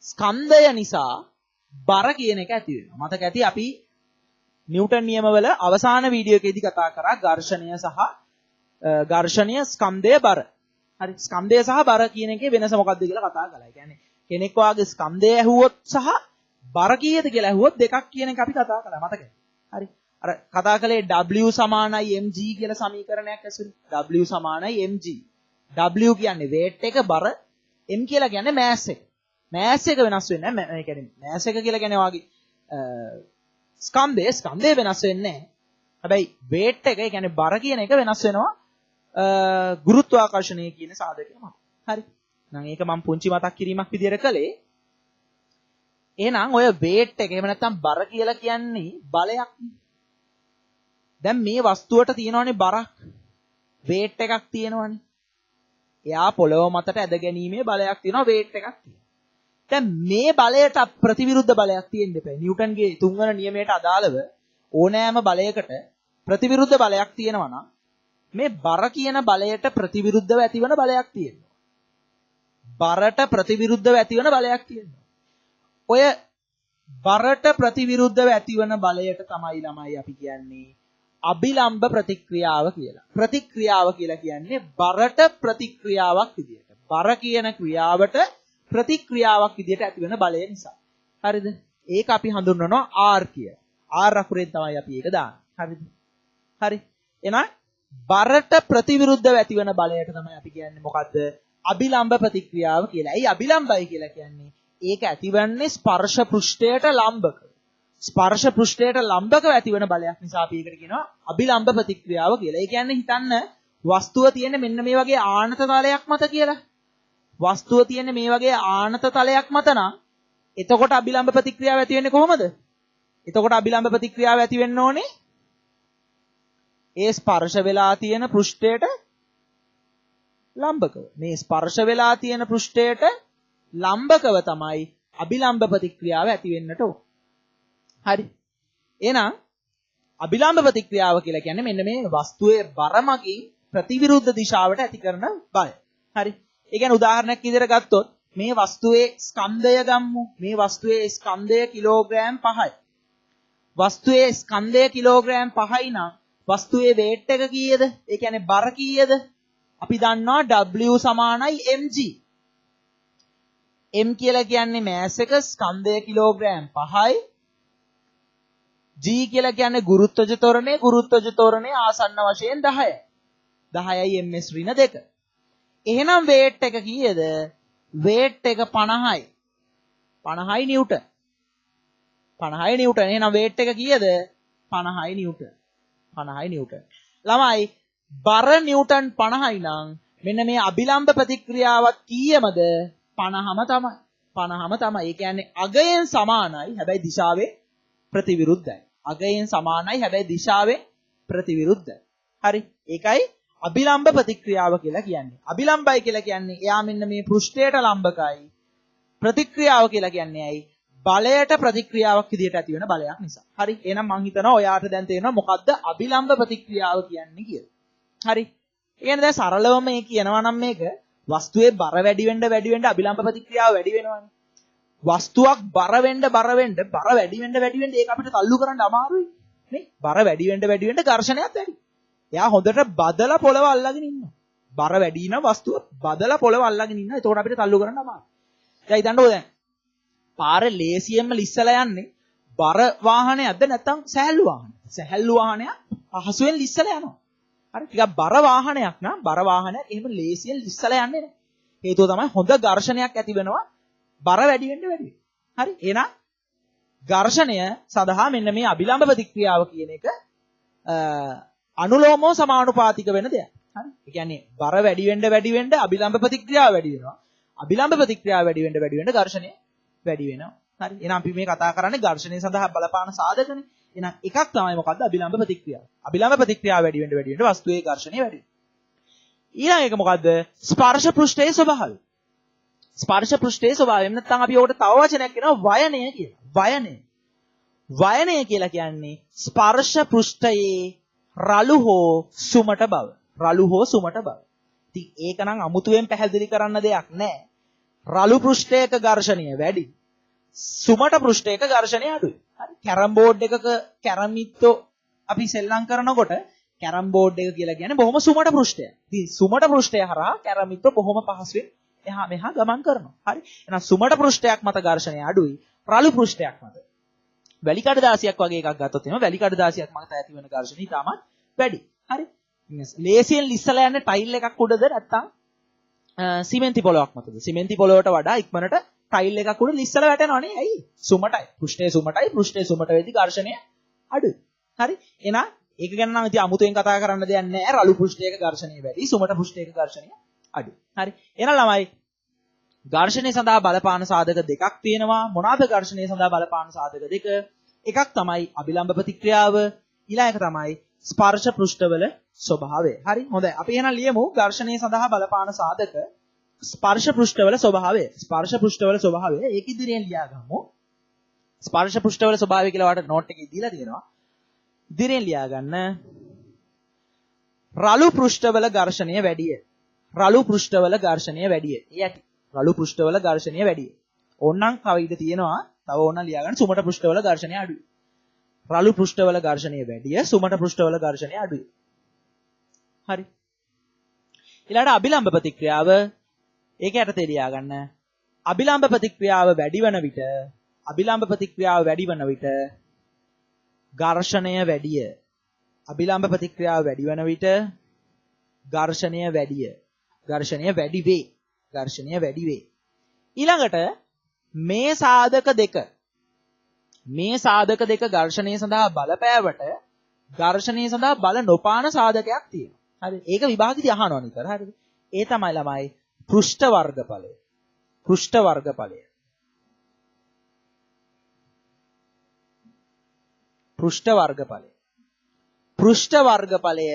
ස්කන්ධය නිසා බර කියන එක ඇති වෙනවා. මතක ඇති අපි නිව්ටන් නියමවල අවසාන වීඩියෝ එකේදී කතා කරා ඝර්ෂණය ස්කන්ධය බර. හරි. ස්කන්ධය සහ බර කියන එකේ වෙනස මොකක්ද කියලා කතා කළා. ඒ කියන්නේ කෙනෙක් වාගේ ස්කන්ධය ඇහුවොත් සහ බර කීයද කියලා ඇහුවොත් දෙකක් කියන එක අපි කතා කළා. මතකද? හරි. අර කතා කළේ W සමානයි mg කියලා සමීකරණයක් ඇසුනේ. W සමානයි mg. W කියන්නේ weight එක, බර, m කියලා කියන්නේ mass එක. mass එක වෙනස් වෙන්නේ නැහැ. ඒ කියන්නේ mass එක කියලා කියන්නේ වාගේ ස්කන්ධය වෙනස් වෙන්නේ නැහැ. හැබැයි weight එක, ඒ කියන්නේ බර කියන එක වෙනස් වෙනවා ගුරුත්වාකර්ෂණය කියන සාධකය මත. හරි. එහෙනම් ඒක මම පුංචි මතක් කිරීමක් විදියට කළේ. එහෙනම් ඔය weight එක එහෙම නැත්නම් බර කියලා කියන්නේ බලයක්. දැන් මේ වස්තුවට තියෙනවනේ බරක්. weight එකක් තියෙනවනේ. එයා පොළොව මතට ඇද ගැනීමේ බලයක් තියෙනවා, weight එකක් තියෙනවා. දැන් මේ බලයට ප්‍රතිවිරුද්ධ බලයක් තියෙන්න එපා. නිව්ටන්ගේ තුන්වන නියමයට අදාළව ඕනෑම බලයකට ප්‍රතිවිරුද්ධ බලයක් තියෙනවා නම් මේ බර කියන බලයට ප්‍රතිවිරුද්ධව ඇතිවන බලයක් තියෙනවා. බරට ප්‍රතිවිරුද්ධව ඇතිවන බලයක් තියෙනවා. ඔය බරට ප්‍රතිවිරුද්ධව ඇතිවන බලයට තමයි ළමයි අපි කියන්නේ අභිලම්භ ප්‍රතික්‍රියාව කියලා. ප්‍රතික්‍රියාව කියලා කියන්නේ බරට ප්‍රතික්‍රියාවක් විදියට. බර කියන ක්‍රියාවට ප්‍රතික්‍රියාවක් විදියට ඇතිවන බලය නිසා. හරිද? ඒක අපි හඳුන්වනවා R කියලා. R අකුරෙන් තමයි අපි ඒක දාන්නේ. හරිද? හරි. එහෙනම් බරට ප්‍රතිවිරුද්ධව ඇතිවන බලයට තමයි අපි කියන්නේ මොකද්ද? අභිලම්භ ප්‍රතික්‍රියාව කියලා. ඇයි අභිලම්භයි කියලා කියන්නේ? ඒක ඇතිවන්නේ ස්පර්ශ පෘෂ්ඨයට ලම්බක. ස්පර්ශ පෘෂ්ඨයට ලම්බකව ඇතිවන බලයක් නිසා අපි ඒකට කියනවා අභිලම්භ ප්‍රතික්‍රියාව කියලා. ඒ කියන්නේ හිතන්න වස්තුව තියෙන්නේ මෙන්න මේ වගේ ආනත තලයක් මත කියලා. වස්තුව තියෙන්නේ මේ වගේ ආනත තලයක් මත නම් එතකොට අභිලම්භ ප්‍රතික්‍රියාව ඇති වෙන්නේ කොහොමද? එතකොට අභිලම්භ ප්‍රතික්‍රියාව ඇති වෙන්න ඕනේ ඒ ස්පර්ශ වෙලා තියෙන පෘෂ්ඨයට ලම්බකව. මේ ස්පර්ශ වෙලා තියෙන පෘෂ්ඨයට ලම්බකව තමයි අභිලම්භ ප්‍රතික්‍රියාව ඇති වෙන්නට ඕන. හරි. එහෙනම් අභිලම්භ ප්‍රතික්‍රියාව කියලා කියන්නේ මෙන්න මේ වස්තුවේ බර මගින් ප්‍රතිවිරුද්ධ දිශාවට ඇති කරන බල. හරි. ඒ කියන්නේ උදාහරණයක් විදිහට ගත්තොත් මේ වස්තුවේ ස්කන්ධය ගම්මු. මේ වස්තුවේ ස්කන්ධය කිලෝග්‍රෑම් 5යි. වස්තුවේ ස්කන්ධය කිලෝග්‍රෑම් 5යි නම් වස්තුවේ weight එක කීයද? ඒ කියන්නේ බර කීයද? අපි දන්නවා W සමානයි mg. m කියලා කියන්නේ mass එක ස්කන්ධය කිලෝග්‍රෑම් 5යි. g කියලා කියන්නේ ගුරුත්වජ ත්වරණය ආසන්න වශයෙන් 10යි. 10යි ms ඍණ 2. එහෙනම් weight එක කීයද? weight එක 50යි. 50යි නිව්ටන්. 50යි නිව්ටන්. එහෙනම් weight එක කීයද? 50යි නිව්ටන්. 50යි නිව්ටන්. ළමයි බර නිව්ටන් 50යි නම් මෙන්න මේ අභිලම්භ ප්‍රතික්‍රියාවක් කීයමද? 50ම තමයි. 50ම තමයි. ඒ කියන්නේ අගයෙන් සමානයි හැබැයි දිශාවේ ප්‍රතිවිරුද්ධයි. අගයෙන් සමානයි හැබැයි දිශාවේ ප්‍රතිවිරුද්ධයි. හරි. ඒකයි අභිලම්භ ප්‍රතික්‍රියාව කියලා කියන්නේ. අභිලම්භයි කියලා කියන්නේ එයා මෙන්න මේ පෘෂ්ඨයට ලම්බකයි. ප්‍රතික්‍රියාව කියලා කියන්නේ ඇයි? බලයට ප්‍රතික්‍රියාවක් විදිහට ඇති වෙන බලයක් නිසා. හරි. එහෙනම් මම හිතනවා ඔයාට දැන් තේරෙනවා මොකද්ද අභිලම්භ ප්‍රතික්‍රියාව කියන්නේ කියලා. හරි. ඒ කියන්නේ දැන් සරලවම මේ කියනවා නම් මේක වස්තුවේ බර වැඩි වෙන්න අභිලම්භ ප්‍රතික්‍රියාව වැඩි වෙනවානේ. වස්තුවක් බර වෙන්න වැඩි වෙන්න ඒක අපිට තල්ලු කරන්න අමාරුයි. නේ? බර වැඩි වෙන්න ඝර්ෂණයත් වැඩි. එයා හොඳට බදලා පොළව අල්ලගෙන ඉන්නවා. බර වැඩි නම් වස්තුව බදලා පොළව අල්ලගෙන ඉන්නවා. ඒකට අපිට තල්ලු කරන්න අමාරුයි. දැන් හිතන්නකෝ දැන් පාරේ ලේසියෙන්ම ලිස්සලා යන්නේ බර වාහනයක්ද නැත්නම් සැහැල්ලු වාහනයක්ද? සැහැල්ලු වාහනයක් පහසුවෙන් ලිස්සලා යනවා. හරි ටිකක් බර වාහනයක් නම් බර වාහනයක් එහෙම ලේසියෙන් ලිස්සලා යන්නේ නැහැ. හේතුව තමයි හොඳ ඝර්ෂණයක් ඇති වෙනවා බර වැඩි වෙන්න. හරි එහෙනම් ඝර්ෂණය සඳහා මෙන්න මේ අභිලම්භ ප්‍රතික්‍රියාව කියන එක අනුලෝමව සමානුපාතික වෙන දෙයක්. හරි. ඒ කියන්නේ බර වැඩි වෙන්න අභිලම්භ ප්‍රතික්‍රියාව වැඩි වෙනවා. අභිලම්භ ප්‍රතික්‍රියාව වැඩි වෙන්න ඝර්ෂණය වැඩි වෙනවා. හරි. එහෙනම් අපි මේ කතා කරන්නේ ඝර්ෂණය සඳහා බලපාන සාධකනේ. එහෙනම් එකක් තමයි මොකද්ද අභිලම්භ ප්‍රතික්‍රියාව. අභිලම්භ ප්‍රතික්‍රියාව වැඩි වෙන්න වස්තුවේ ඝර්ෂණය වැඩි වෙනවා. ඊළඟ එක මොකද්ද? ස්පර්ශ පෘෂ්ඨයේ ස්වභාවය. ස්පර්ශ පෘෂ්ඨයේ ස්වභාවය. නැත්නම් අපි ඔකට තව වචනයක් කියනවා වයනය කියලා. වයනය කියලා කියන්නේ ස්පර්ශ පෘෂ්ඨයේ රළු හෝ සුමට බව. ඉතින් ඒක නම් අමුතුවෙන් පැහැදිලි කරන්න දෙයක් නැහැ. රළු පෘෂ්ඨයක ඝර්ෂණය වැඩි. සුමට පෘෂ්ඨයක ඝර්ෂණය අඩුයි. හරි. කැරම් බෝඩ් එකක කැරමිත්තෝ අපි සෙල්ලම් කරනකොට කැරම් බෝඩ් එක කියලා කියන්නේ බොහොම සුමට පෘෂ්ඨයක්. ඉතින් සුමට පෘෂ්ඨය හරහා කැරමිත්තෝ බොහොම පහසුවෙන් එහා මෙහා ගමන් කරනවා. හරි. එහෙනම් සුමට පෘෂ්ඨයක් මත ඝර්ෂණය අඩුයි. රළු පෘෂ්ඨයක් මත. වැලි කඩදාසියක් වගේ එකක් ගත්තොත් එහෙනම් වැලි කඩදාසියක් මත ඇති වෙන ඝර්ෂණය ඉතාමත් වැඩි. හරි. ලේසියෙන් ලිස්සලා යන්නේ ටයිල් එකක් උඩද නැත්නම් සිමෙන්ති පොලොක් මතද? සිමෙන්ති පොලොවට වඩා ඉක්මනට ටයිල් එකක් උඩ ලිස්සලා වැටෙනවා නේ. ඇයි? සුමටයි. පෘෂ්ඨයේ සුමට වෙද්දි ඝර්ෂණය අඩුයි. හරි. එහෙනම් ඒක ගැන නම් ඉතින් අමුතුවෙන් කතා කරන්න දෙයක් නැහැ. රළු පෘෂ්ඨයක ඝර්ෂණය වැඩි, සුමට පෘෂ්ඨයක ඝර්ෂණය අඩුයි. හරි. එහෙනම් ළමයි ඝර්ෂණය සඳහා බලපාන සාධක දෙකක් තියෙනවා. මොනවාද ඝර්ෂණය සඳහා බලපාන සාධක දෙක? එකක් තමයි අභිලම්භ ප්‍රතික්‍රියාව, ඊළඟ එක තමයි ස්පර්ශ පෘෂ්ඨවල ස්වභාවය. හරි. හොඳයි. අපි එහෙනම් ලියමු ඝර්ෂණය සඳහා බලපාන සාධක ස්පර්ශ පෘෂ්ඨවල ස්වභාවය. ස්පර්ශ පෘෂ්ඨවල ස්වභාවය ඒක ඉදිරියෙන් ලියා ගමු. ස්පර්ශ පෘෂ්ඨවල ස්වභාවය කියලා වට නෝට් එකේ දීලා තියෙනවා. ඉදිරියෙන් ලියා ගන්න. රළු පෘෂ්ඨවල ඝර්ෂණය වැඩිය. රළු පෘෂ්ඨවල ඝර්ෂණය වැඩිය. යටි. රළු පෘෂ්ඨවල ඝර්ෂණය වැඩිය. ඕනනම් තව ඉඳ තියෙනවා. තව ඕනනම් ලියා ගන්න සුමට පෘෂ්ඨවල ඝර්ෂණය අඩුයි. රළු පෘෂ්ඨවල ඝර්ෂණය වැඩිය, සුමට පෘෂ්ඨවල ඝර්ෂණය අඩුයි. හරි. ඊළඟට අභිලම්භ ප්‍රතික්‍රියාව ඒක යටතේ ලියා ගන්න. අභිලම්භ ප්‍රතික්‍රියාව වැඩි වන විට ඝර්ෂණය වැඩිය. අභිලම්භ ප්‍රතික්‍රියාව වැඩි වන විට ඝර්ෂණය වැඩිය. ඝර්ෂණය වැඩි වේ. ඊළඟට මේ සාධක දෙක ඝර්ෂණය සඳහා බලපෑවට ඝර්ෂණය සඳහා බල නොපාන සාධකයක් තියෙනවා. හරි. ඒක විභාගෙදී අහනවා නිතර. හරිද? ඒ තමයි ළමයි පෘෂ්ඨ වර්ගඵලය. පෘෂ්ඨ වර්ගඵලය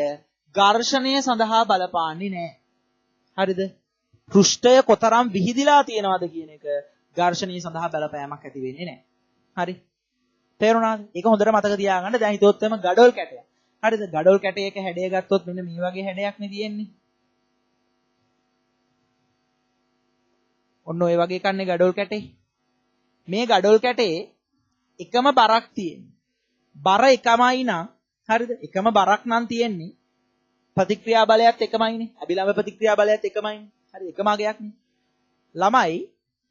ඝර්ෂණය සඳහා බලපාන්නේ නැහැ. හරිද? පෘෂ්ඨය කොතරම් විහිදිලා තියෙනවද කියන එක ඝර්ෂණය සඳහා බලපෑමක් ඇති වෙන්නේ නැහැ. හරි. තේරුණාද? ඒක හොඳට මතක තියාගන්න. දැන් හිතුවොත් එම ගඩොල් කැටයක්. හරිද? ගඩොල් කැටයක හැඩය ගත්තොත් මෙන්න මේ වගේ හැඩයක් නේ තියෙන්නේ. ඔන්න ඔය වගේ කන්නේ ගඩොල් කැටේ. මේ ගඩොල් කැටේ එකම බරක් තියෙන්නේ. බර එකමයි නම් හරිද? එකම බරක් නම් තියෙන්නේ. ප්‍රතික්‍රියා බලයත් එකමයිනේ. අභිලම්භ ප්‍රතික්‍රියා බලයත් එකමයිනේ. හරි එකම අගයක්නේ. ළමයි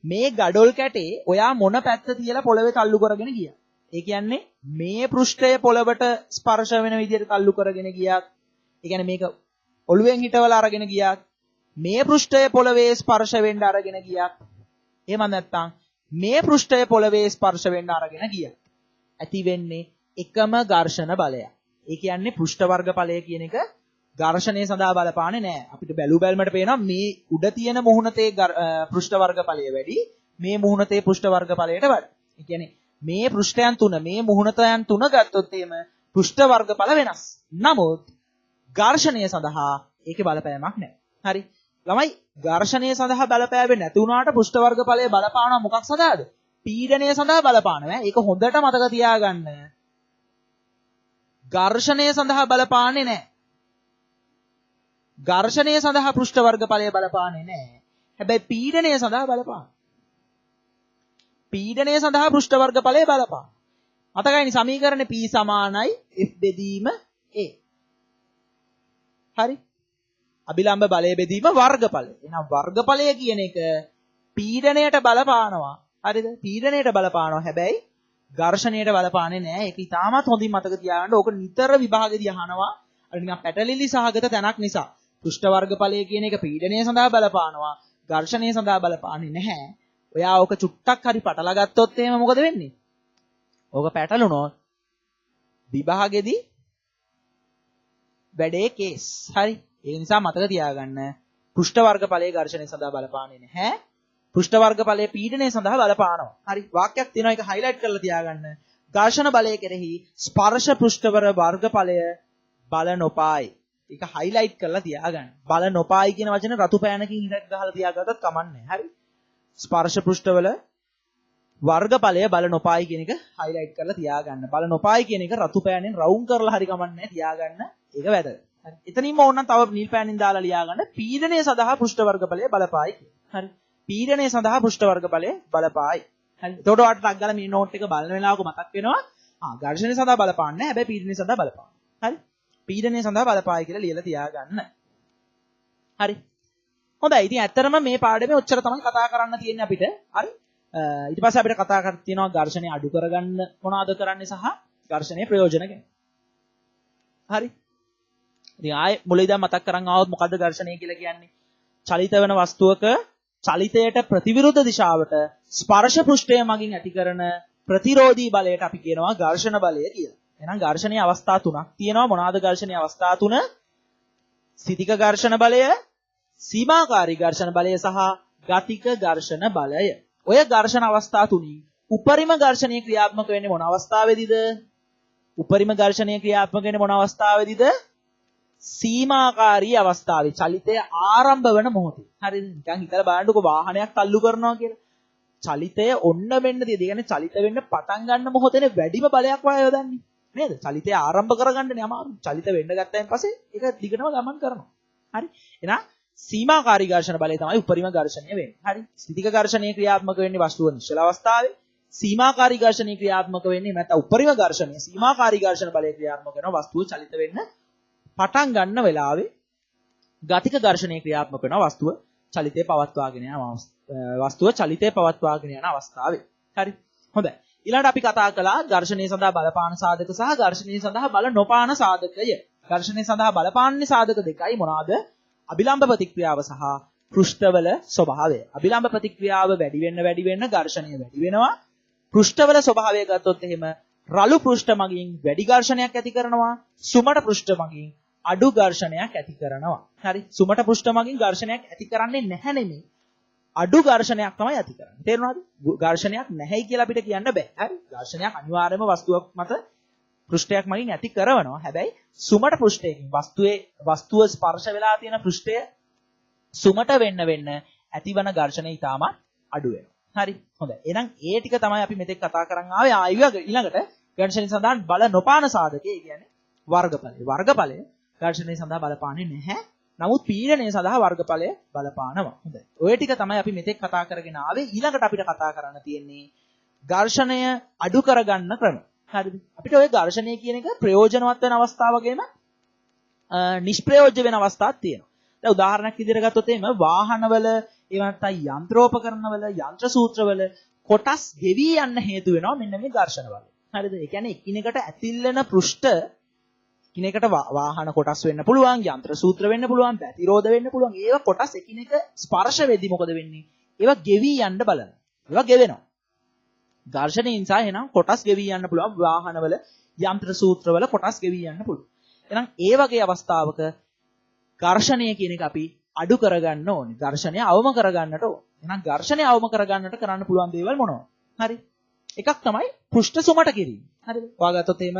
මේ gadol කැටේ ඔයා මොන පැත්ත තියලා පොළවේ තල්ලු කරගෙන ගියා. ඒ කියන්නේ මේ පෘෂ්ඨය පොළවට ස්පර්ශ වෙන විදිහට තල්ලු කරගෙන ගියාත්, ඒ කියන්නේ මේක ඔළුවෙන් හිටවලා අරගෙන ගියාත්, මේ පෘෂ්ඨය පොළවේ ස්පර්ශ වෙන්න අරගෙන ගියාත්, එහෙම නැත්නම් මේ පෘෂ්ඨය පොළවේ ස්පර්ශ වෙන්න අරගෙන ගියාත් ඇති වෙන්නේ එකම ඝර්ෂණ බලය. ඒ කියන්නේ පෘෂ්ඨ වර්ග ඵලය කියන එක ඝර්ෂණය සඳහා බලපාන්නේ නැහැ. අපිට බැලු බැලමට පේනවා මේ උඩ තියෙන මුහුණතේ පෘෂ්ඨ වර්ග ඵලය වැඩි, මේ මුහුණතේ පෘෂ්ඨ වර්ග ඵලයට වඩා. ඒ කියන්නේ මේ පෘෂ්ඨයන් තුන, මේ මුහුණතයන් තුන ගත්තොත් එහෙම පෘෂ්ඨ වර්ග ඵල වෙනස්. නමුත් ඝර්ෂණය සඳහා ඒකේ බලපෑමක් නැහැ. හරි. ළමයි ඝර්ෂණය සඳහා බලපෑවෙන්නේ නැති වුණාට පෘෂ්ඨ වර්ග ඵලය බලපානවා මොකක් සඳහාද? පීඩනය සඳහා බලපානවා. ඒක හොඳට මතක තියාගන්න. ඝර්ෂණය සඳහා බලපාන්නේ නැහැ. ඝර්ෂණය සඳහා පෘෂ්ඨ වර්ග ඵලය බලපාන්නේ නැහැ. හැබැයි පීඩනය සඳහා බලපාන. පීඩනය සඳහා පෘෂ්ඨ වර්ග ඵලය බලපාන. මතකයිනේ සමීකරණේ P සමානයි F බෙදීම A. හරි. අභිලම්භ බලය බෙදීම වර්ගඵලය. එහෙනම් වර්ගඵලය කියන එක පීඩණයට බලපානවා. හරිද? පීඩණයට බලපානවා. හැබැයි ඝර්ෂණයට බලපාන්නේ නැහැ. ඒක ඉතාමත් හොඳින් මතක තියාගන්න. ඕක නිතර විභාගෙදී අහනවා. අර නිකන් පැටලිලි සහගත තැනක් නිසා. පෘෂ්ඨ වර්ගඵලය කියන එක පීඩණය සඳහා බලපානවා. ඝර්ෂණය සඳහා බලපාන්නේ නැහැ. ඔයා ඕක චුට්ටක් හරි පටලා ගත්තොත් එහෙම මොකද වෙන්නේ? ඕක පැටලුනොත් විභාගෙදී වැඩේ කේස්. හරි. ඒ නිසා මතක තියාගන්න පෘෂ්ඨ වර්ග ඵලයේ ඝර්ෂණය සඳහා බලපාන්නේ නැහැ. පෘෂ්ඨ වර්ග ඵලයේ පීඩනය සඳහා බලපානවා. හරි. වාක්‍යයක් තියෙනවා ඒක හයිලයිට් කරලා තියාගන්න. ඝර්ෂණ බලය කෙරෙහි ස්පර්ශ පෘෂ්ඨවර වර්ග ඵලය බල නොපායි. ඒක හයිලයිට් කරලා තියාගන්න. බල නොපායි කියන වචන රතු පෑනකින් ඉරක් ගහලා තියාගත්තත් කමන්නේ. හරි. ස්පර්ශ පෘෂ්ඨවල වර්ග ඵලය බල නොපායි කියන එක හයිලයිට් කරලා තියාගන්න. බල නොපායි කියන එක රතු පෑනෙන් රවුම් කරලා හරි කමන්නේ තියාගන්න. ඒක වැදගත්. හරි. එතනින්ම ඕනනම් තව නිල් පෑනින් දාලා ලියා ගන්න පීඩනය සඳහා පෘෂ්ඨ වර්ග ඵලය බලපායි. හරි. පීඩනය සඳහා පෘෂ්ඨ වර්ග ඵලය බලපායි. හරි. එතකොට ඔයාලට ටක් ගාලා මේ නෝට් එක බලන වෙලාවක මතක් වෙනවා. ඝර්ෂණය සඳහා බලපාන්නේ නැහැ. හැබැයි පීඩනය සඳහා බලපාන. හරි. පීඩනය සඳහා බලපායි කියලා ලියලා තියාගන්න. හරි. හොඳයි. ඉතින් ඇත්තටම මේ පාඩමේ ඔච්චර තමයි කතා කරන්න තියෙන්නේ අපිට. හරි. ඊට පස්සේ අපිට කතා කරන්න තියෙනවා ඝර්ෂණය අඩු කරගන්න මොනවද කරන්නේ සහ ඝර්ෂණයේ ප්‍රයෝජන ගැන. හරි. ඉතින් ආයේ මුලින්දා මතක් කරන් ආවොත් මොකද්ද ඝර්ෂණය කියලා කියන්නේ? චලිත වෙන වස්තුවක චලිතයට ප්‍රතිවිරුද්ධ දිශාවට ස්පර්ශ පෘෂ්ඨය මගින් ඇති කරන ප්‍රතිරෝධී බලයට අපි කියනවා ඝර්ෂණ බලය කියලා. එහෙනම් ඝර්ෂණයේ අවස්ථා තුනක් තියෙනවා. මොනවාද ඝර්ෂණයේ අවස්ථා තුන? ස්ථිතික ඝර්ෂණ බලය, සීමාකාරී ඝර්ෂණ බලය සහ ගතික ඝර්ෂණ බලය. ඔය ඝර්ෂණ අවස්ථා තුنين උපරිම ඝර්ෂණීය ක්‍රියාත්මක වෙන්නේ මොන අවස්ථාවේදීද? උපරිම ඝර්ෂණීය ක්‍රියාත්මක වෙන්නේ මොන අවස්ථාවේදීද? සීමාකාරී අවස්ථාවේ චලිතය ආරම්භ වෙන මොහොතේ. හරිද? නිකන් හිතලා බලන්නකෝ වාහනයක් තල්ලු කරනවා කියලා. චලිතය ඔන්න වෙන්න තියෙද. ඒ කියන්නේ චලිත වෙන්න පටන් ගන්න මොහොතේ වැඩිම බලයක් වායව දන්නේ. නේද? චලිතය ආරම්භ කරගන්නනේ අමාරු. චලිත වෙන්න ගත්තයින් පස්සේ ඒක දිගටම ගමන් කරනවා. හරි? එහෙනම් සීමාකාරී ඝර්ෂණ බලය තමයි උපරිම ඝර්ෂණය වෙන්නේ. හරි? ස්ථිතික ඝර්ෂණයේ ක්‍රියාත්මක වෙන්නේ වස්තුව නිශ්චල අවස්ථාවේ. සීමාකාරී ඝර්ෂණයේ ක්‍රියාත්මක වෙන්නේ නැත්නම් උපරිම ඝර්ෂණය සීමාකාරී ඝර්ෂණ බලය ක්‍රියාත්මක වෙනවා වස්තුව චලිත වෙන්න පටන් ගන්න වෙලාවේ. ගතික ඝර්ෂණයේ ක්‍රියාත්මක වෙනවා වස්තුව චලිතේ පවත්වාගෙන යන වස්තුව චලිතේ පවත්වාගෙන යන අවස්ථාවේ. හරි. හොඳයි. ඊළඟට අපි කතා කළා ඝර්ෂණය සඳහා බලපාන සාධක සහ ඝර්ෂණය සඳහා බල නොපාන සාධකය. ඝර්ෂණය සඳහා බලපාන්නේ සාධක දෙකයි. මොනවාද? අභිලම්භ ප්‍රතික්‍රියාව සහ පෘෂ්ඨවල ස්වභාවය. අභිලම්භ ප්‍රතික්‍රියාව වැඩි වෙන්න ඝර්ෂණය වැඩි වෙනවා. පෘෂ්ඨවල ස්වභාවය ගත්තොත් එහෙම රළු පෘෂ්ඨ මගින් වැඩි ඝර්ෂණයක් ඇති කරනවා. සුමට පෘෂ්ඨ මගින් අඩු ඝර්ෂණයක් ඇති කරනවා. හරි. සුමට පෘෂ්ඨ මගින් ඝර්ෂණයක් ඇති කරන්නේ නැහැ නෙමෙයි. අඩු ඝර්ෂණයක් තමයි ඇති කරන්නේ. තේරුණාද? ඝර්ෂණයක් නැහැයි කියලා අපිට කියන්න බෑ. හරි. ඝර්ෂණයක් අනිවාර්යයෙන්ම වස්තුවක් මත පෘෂ්ඨයක් මගින් ඇති කරනවා. හැබැයි සුමට පෘෂ්ඨයකින් වස්තුව ස්පර්ශ වෙලා තියෙන පෘෂ්ඨය සුමට වෙන්න ඇතිවන ඝර්ෂණය ඊටම අඩු වෙනවා. හරි. හොඳයි. එහෙනම් ඒ ටික තමයි අපි මෙතෙක් කතා කරන් ආවේ. ඊළඟට ඝර්ෂණය සඳහා බල නොපාන සාධකය කියන්නේ වර්ගඵලය. වර්ගඵලය ඝර්ෂණය සඳහා බලපාන්නේ නැහැ. නමුත් පීඩනය සඳහා වර්ගඵලය බලපානවා. හොඳයි. ඔය ටික තමයි අපි මෙතෙක් කතා කරගෙන ආවේ. ඊළඟට අපිට කතා කරන්න තියෙන්නේ ඝර්ෂණය අඩු කරගන්න ක්‍රම. හරිද? අපිට ওই ඝර්ෂණය කියන එක ප්‍රයෝජනවත් වෙන අවස්ථාව වගේම නිෂ්ප්‍රයෝජ්‍ය වෙන අවස්ථාවක් තියෙනවා. දැන් උදාහරණයක් විදිහට ගත්තොත් එහෙම වාහනවල ඒව නැත්නම් යන්ත්‍රෝපකරණවල යන්ත්‍ර සූත්‍රවල කොටස් ගෙවි යන්න හේතු වෙනවා මෙන්න මේ ඝර්ෂණවල. හරිද? ඒ කියන්නේ එකිනෙකට ඇතිල් වෙන පෘෂ්ඨ එකිනෙකට වාහන කොටස් වෙන්න පුළුවන්, යන්ත්‍ර සූත්‍ර වෙන්න පුළුවන්, ප්‍රතිරෝධ වෙන්න පුළුවන්. ඒවා කොටස් එකිනෙක ස්පර්ශ වෙද්දි මොකද වෙන්නේ? ඒවා ගෙවි යන්න බලන. ඒවා ගෙවෙනවා. ඝර්ෂණය නිසා එහෙනම් කොටස් ගෙවි යන්න පුළුවන් වාහනවල යන්ත්‍ර සූත්‍රවල කොටස් ගෙවි යන්න පුළුවන්. එහෙනම් ඒ වගේ අවස්ථාවක ඝර්ෂණය කියන එක අපි අඩු කරගන්න ඕනේ. ඝර්ෂණය අවම කරගන්නට ඕනේ. එහෙනම් ඝර්ෂණය අවම කරගන්නට කරන්න පුළුවන් දේවල් මොනවද? හරි. එකක් තමයි පෘෂ්ඨ සුමට කිරීම. හරිද? ඔයා ගත්තොත් එහෙම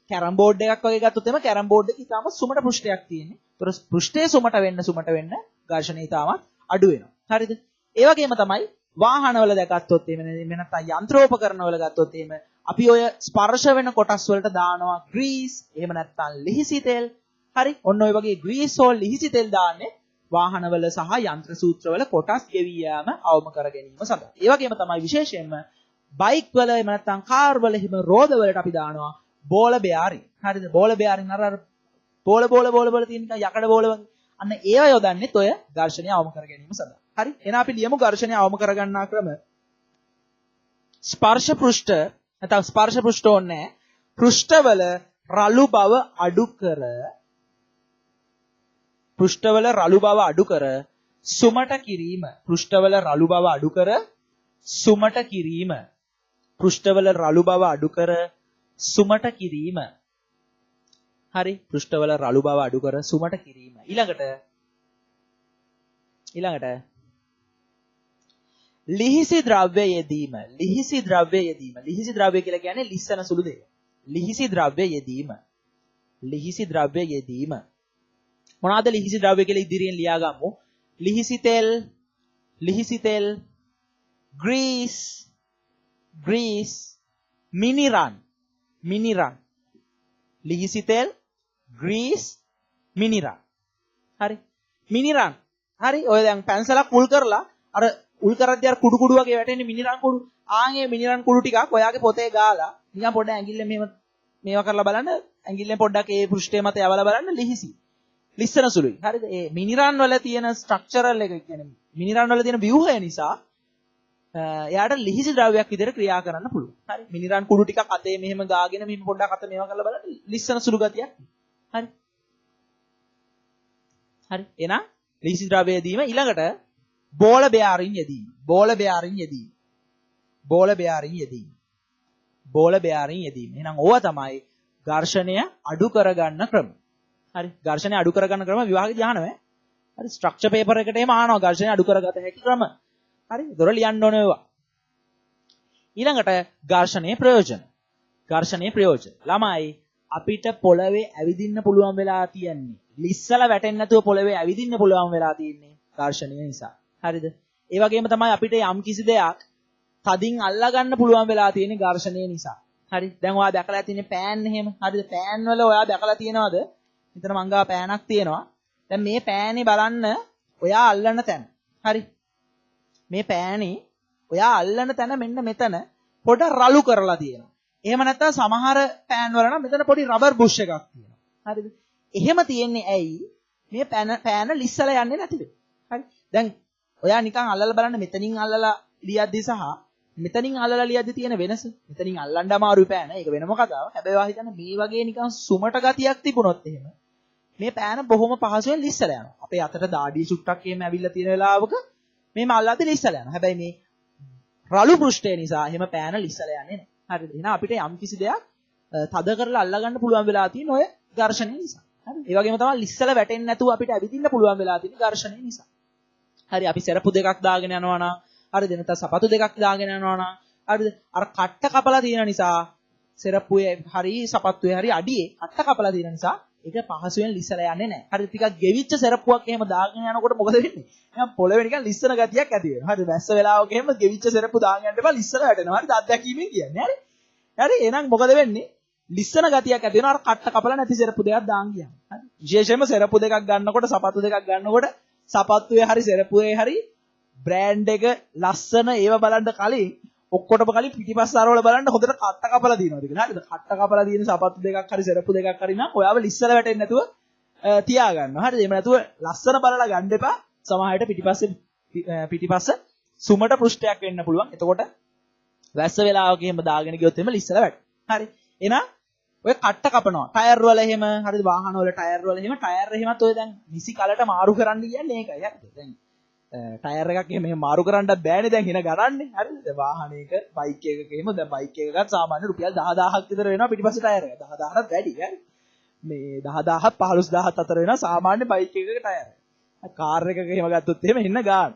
කැරම් බෝඩ් එකක් වගේ ගත්තොත් එහෙම කැරම් බෝඩ් එකේ ඊටාම සුමට පෘෂ්ඨයක් තියෙන්නේ. ඒතර පෘෂ්ඨයේ සුමට වෙන්න ඝර්ෂණය ඊටාම අඩු වෙනවා. හරිද? ඒ වගේම තමයි වාහනවල දැක්කත් එහෙම නැත්නම් යන්ත්‍රෝපකරණවල ගත්තොත් එහෙම අපි ඔය ස්පර්ශ වෙන කොටස් වලට දානවා ග්‍රීස්, එහෙම නැත්නම් ලිහිසි තෙල්. හරි? ඔන්න ඔය වගේ ග්‍රීස් හෝ ලිහිසි තෙල් දාන්නේ වාහනවල සහ යන්ත්‍ර සූත්‍රවල කොටස් ගෙවි යාම අවම කර ගැනීම සඳහා. ඒ වගේම තමයි විශේෂයෙන්ම බයික් වල එහෙම නැත්නම් කාර් වල එහෙම රෝද වලට අපි දානවා බෝල බෙයාරින්. හරිද? බෝල බෙයාරින් අර බෝල තියෙන යකඩ බෝල වගේ. අන්න ඒවා යොදන්නේත් ඔය ඝර්ෂණය අවම කර ගැනීම සඳහා. හරි? එහෙනම් අපි ලියමු ඝර්ෂණය අවම කර ගන්නා ක්‍රම. ස්පර්ශ පෘෂ්ඨ නැත්නම් ස්පර්ශ පෘෂ්ඨ ඕනේ පෘෂ්ඨවල රළු බව අඩු කර පෘෂ්ඨවල රළු බව අඩු කර සුමට කිරීම. පෘෂ්ඨවල රළු බව අඩු කර සුමට කිරීම. පෘෂ්ඨවල රළු බව අඩු කර සුමට කිරීම. හරි? පෘෂ්ඨවල රළු බව අඩු කර සුමට කිරීම. ඊළඟට ලිහිසි ද්‍රව්‍ය යෙදීම. ලිහිසි ද්‍රව්‍ය යෙදීම. ලිහිසි ද්‍රව්‍ය කියලා කියන්නේ ලිස්සන සුළු දෙය. ලිහිසි ද්‍රව්‍ය යෙදීම. ලිහිසි ද්‍රව්‍ය යෙදීම. මොනවාද ලිහිසි ද්‍රව්‍ය කියලා ඉදිරියෙන් ලියා ගමු. ලිහිසි තෙල්, ග්‍රීස්, මිනිරන්. ලිහිසි තෙල්, ග්‍රීස්, මිනිරන්. හරි? මිනිරන්. හරි? ඔය දැන් පැන්සලක් උල් කරලා අර උල් කරද්දී අර කුඩු වගේ වැටෙන්නේ මිනිරන් කුඩු. ආන්ගේ මිනිරන් කුඩු ටිකක් ඔයාගේ පොතේ ගාලා නිකන් පොඩ්ඩක් ඇඟිල්ලෙන් මේවා කරලා බලන්න. ඇඟිල්ලෙන් පොඩ්ඩක් ඒ පෘෂ්ඨය මත යවලා බලන්න ලිහිසි. ලිස්සන සුළුයි. හරිද? ඒ මිනිරන් වල තියෙන ස්ට්‍රක්චරල් එක කියන්නේ මිනිරන් වල තියෙන ව්‍යුහය නිසා එයාට ලිහිසි ද්‍රව්‍යයක් විදිහට ක්‍රියා කරන්න පුළුවන්. හරි? මිනිරන් කුඩු ටිකක් අතේ මෙහෙම ගාගෙන මෙහෙම පොඩ්ඩක් අත මේවා කරලා බලන්න ලිස්සන සුළු ගතියක්. හරි? එහෙනම් ලිහිසි ද්‍රව්‍ය යෙදීම. ඊළඟට බෝල බෙයාරින් යෙදීම. එහෙනම් ඕවා තමයි ඝර්ෂණය අඩු කරගන්න ක්‍රම. හරි? ඝර්ෂණය අඩු කරගන්න ක්‍රම විභාගෙදී අහනවා. හරි? ස්ට්‍රක්චර් පේපර් එකට එහෙම අහනවා ඝර්ෂණය අඩු කරගත හැකි ක්‍රම. හරි? දොර ලියන්න ඕනේ ඒවා. ඊළඟට ඝර්ෂණයේ ප්‍රයෝජන. ළමයි අපිට පොළවේ ඇවිදින්න පුළුවන් වෙලා තියෙන්නේ. ලිස්සලා වැටෙන්නේ නැතුව පොළවේ ඇවිදින්න පුළුවන් වෙලා තියෙන්නේ ඝර්ෂණය නිසා. හරිද? ඒ වගේම තමයි අපිට යම් කිසි දෙයක් තදින් අල්ලා ගන්න පුළුවන් වෙලා තියෙන්නේ ඝර්ෂණය නිසා. හරි? දැන් ඔයා දැකලා තියෙන්නේ පෑන් එහෙම. හරිද? පෑන් වල ඔයා දැකලා තියෙනවද? මෙතන මංගා පෑනක් තියෙනවා. දැන් මේ පෑනේ බලන්න ඔයා අල්ලන තැන. හරි? මේ පෑනේ ඔයා අල්ලන තැන මෙන්න මෙතන පොඩ රළු කරලා තියෙනවා. එහෙම නැත්නම් සමහර පෑන් වල නම් මෙතන පොඩි රබර් බුෂ් එකක් තියෙනවා. හරිද? එහෙම තියෙන්නේ ඇයි? මේ පෑන ලිස්සලා යන්නේ නැතිද? හරි? දැන් ඔයා නිකන් අල්ලලා බලන්න මෙතනින් අල්ලලා ලියද්දි සහ මෙතනින් අල්ලලා ලියද්දි තියෙන වෙනස. මෙතනින් අල්ලන්න අමාරුයි පෑන. ඒක වෙනම කතාවක්. හැබැයි ඔයා හිතන්න මේ වගේ නිකන් සුමට ගතියක් තිබුණොත් එහෙම මේ පෑන බොහොම පහසුවෙන් ලිස්සලා යනවා. අපේ අතට දාඩිය චුට්ටක් එහෙම ඇවිල්ලා තියෙන වෙලාවක මේම අල්ලද්දි ලිස්සලා යනවා. හැබැයි මේ රළු පෘෂ්ඨය නිසා එහෙම පෑන ලිස්සලා යන්නේ නැහැ. හරිද? එහෙනම් අපිට යම් කිසි දෙයක් තද කරලා අල්ලා ගන්න පුළුවන් වෙලා තියෙන ඔය ඝර්ෂණය නිසා. හරි? ඒ වගේම තමයි ලිස්සලා වැටෙන්නේ නැතුව අපිට ඇවිදින්න පුළුවන් වෙලා තියෙන ඝර්ෂණය නිසා. හරි? අපි සරපු දෙකක් දාගෙන යනවා නම් හරිද? නැත්නම් සපතු දෙකක් දාගෙන යනවා නම් හරිද? අර කට්ට කපලා තියෙන නිසා සරපුවේ හරි සපත්තුවේ හරි අඩියේ කට්ට කපලා තියෙන නිසා ඒක පහසුවෙන් ලිස්සලා යන්නේ නැහැ. හරිද? ටිකක් ගෙවිච්ච සරප්පුවක් එහෙම දාගෙන යනකොට මොකද වෙන්නේ? නිකන් පොළවේ නිකන් ලිස්සන ගතියක් ඇති වෙනවා. හරිද? වැස්ස වෙලාවක එහෙම ගෙවිච්ච සරප්පු දාගෙන යන්න එපා ලිස්සලා වැටෙනවා. හරිද? අත්දැකීමෙන් කියන්නේ. හරි? හරි? එහෙනම් මොකද වෙන්නේ? ලිස්සන ගතියක් ඇති වෙනවා අර කට්ට කපලා නැති සරප්පු දෙකක් දාන් ගියාම. හරි? විශේෂයෙන්ම සරප්පු දෙකක් ගන්නකොට සපත්තු දෙකක් ගන්නකොට සපත්තුවේ හරි සරප්පුවේ හරි බ්‍රෑන්ඩ් එක ලස්සන ඒව බලන්න කලින් ඔක්කොටම කලින් පිටිපස්ස අරවල බලන්න හොඳට කට්ට කපලා දිනනවාද කියලා. හරිද? කට්ට කපලා දින සපත්තු දෙකක් හරි සෙරප්පු දෙකක් හරි නම් ඔයාව ලිස්සල වැටෙන්නේ නැතුව තියාගන්නවා. හරිද? එහෙම නැතුව ලස්සන බලලා ගන්න එපා. සමහරවිට පිටිපස්ස සුමට පෘෂ්ඨයක් වෙන්න පුළුවන්. එතකොට වැස්ස වෙලාවක එහෙම දාගෙන ගියොත් එහෙම ලිස්සල වැටෙනවා. හරි. එහෙනම් ඔය කට්ට කපනවා. ටයර් වල එහෙම හරිද? වාහන වල ටයර් වල එහෙම ටයර් එහෙමත් ඔය දැන් නිසි කලට මාරු කරන්න කියන්නේ ඒකයි. හරිද? දැන් ටයර් එකක් එහෙම මාරු කරන්නත් බෑනේ දැන් හින ගණන්නේ. හරිද? වාහනයක බයික් එකක එහෙම දැන් බයික් එකකත් සාමාන්‍ය රුපියල් 10000ක් විතර වෙනවා පිටිපස්සේ ටයර් එක. 10000ක් වැඩි. හරි. මේ 10000ක් 15000ක් අතර වෙනවා සාමාන්‍ය බයික් එකක ටයර්. කාර් එකක එහෙම ගත්තොත් එහෙම එන්න ගන්න.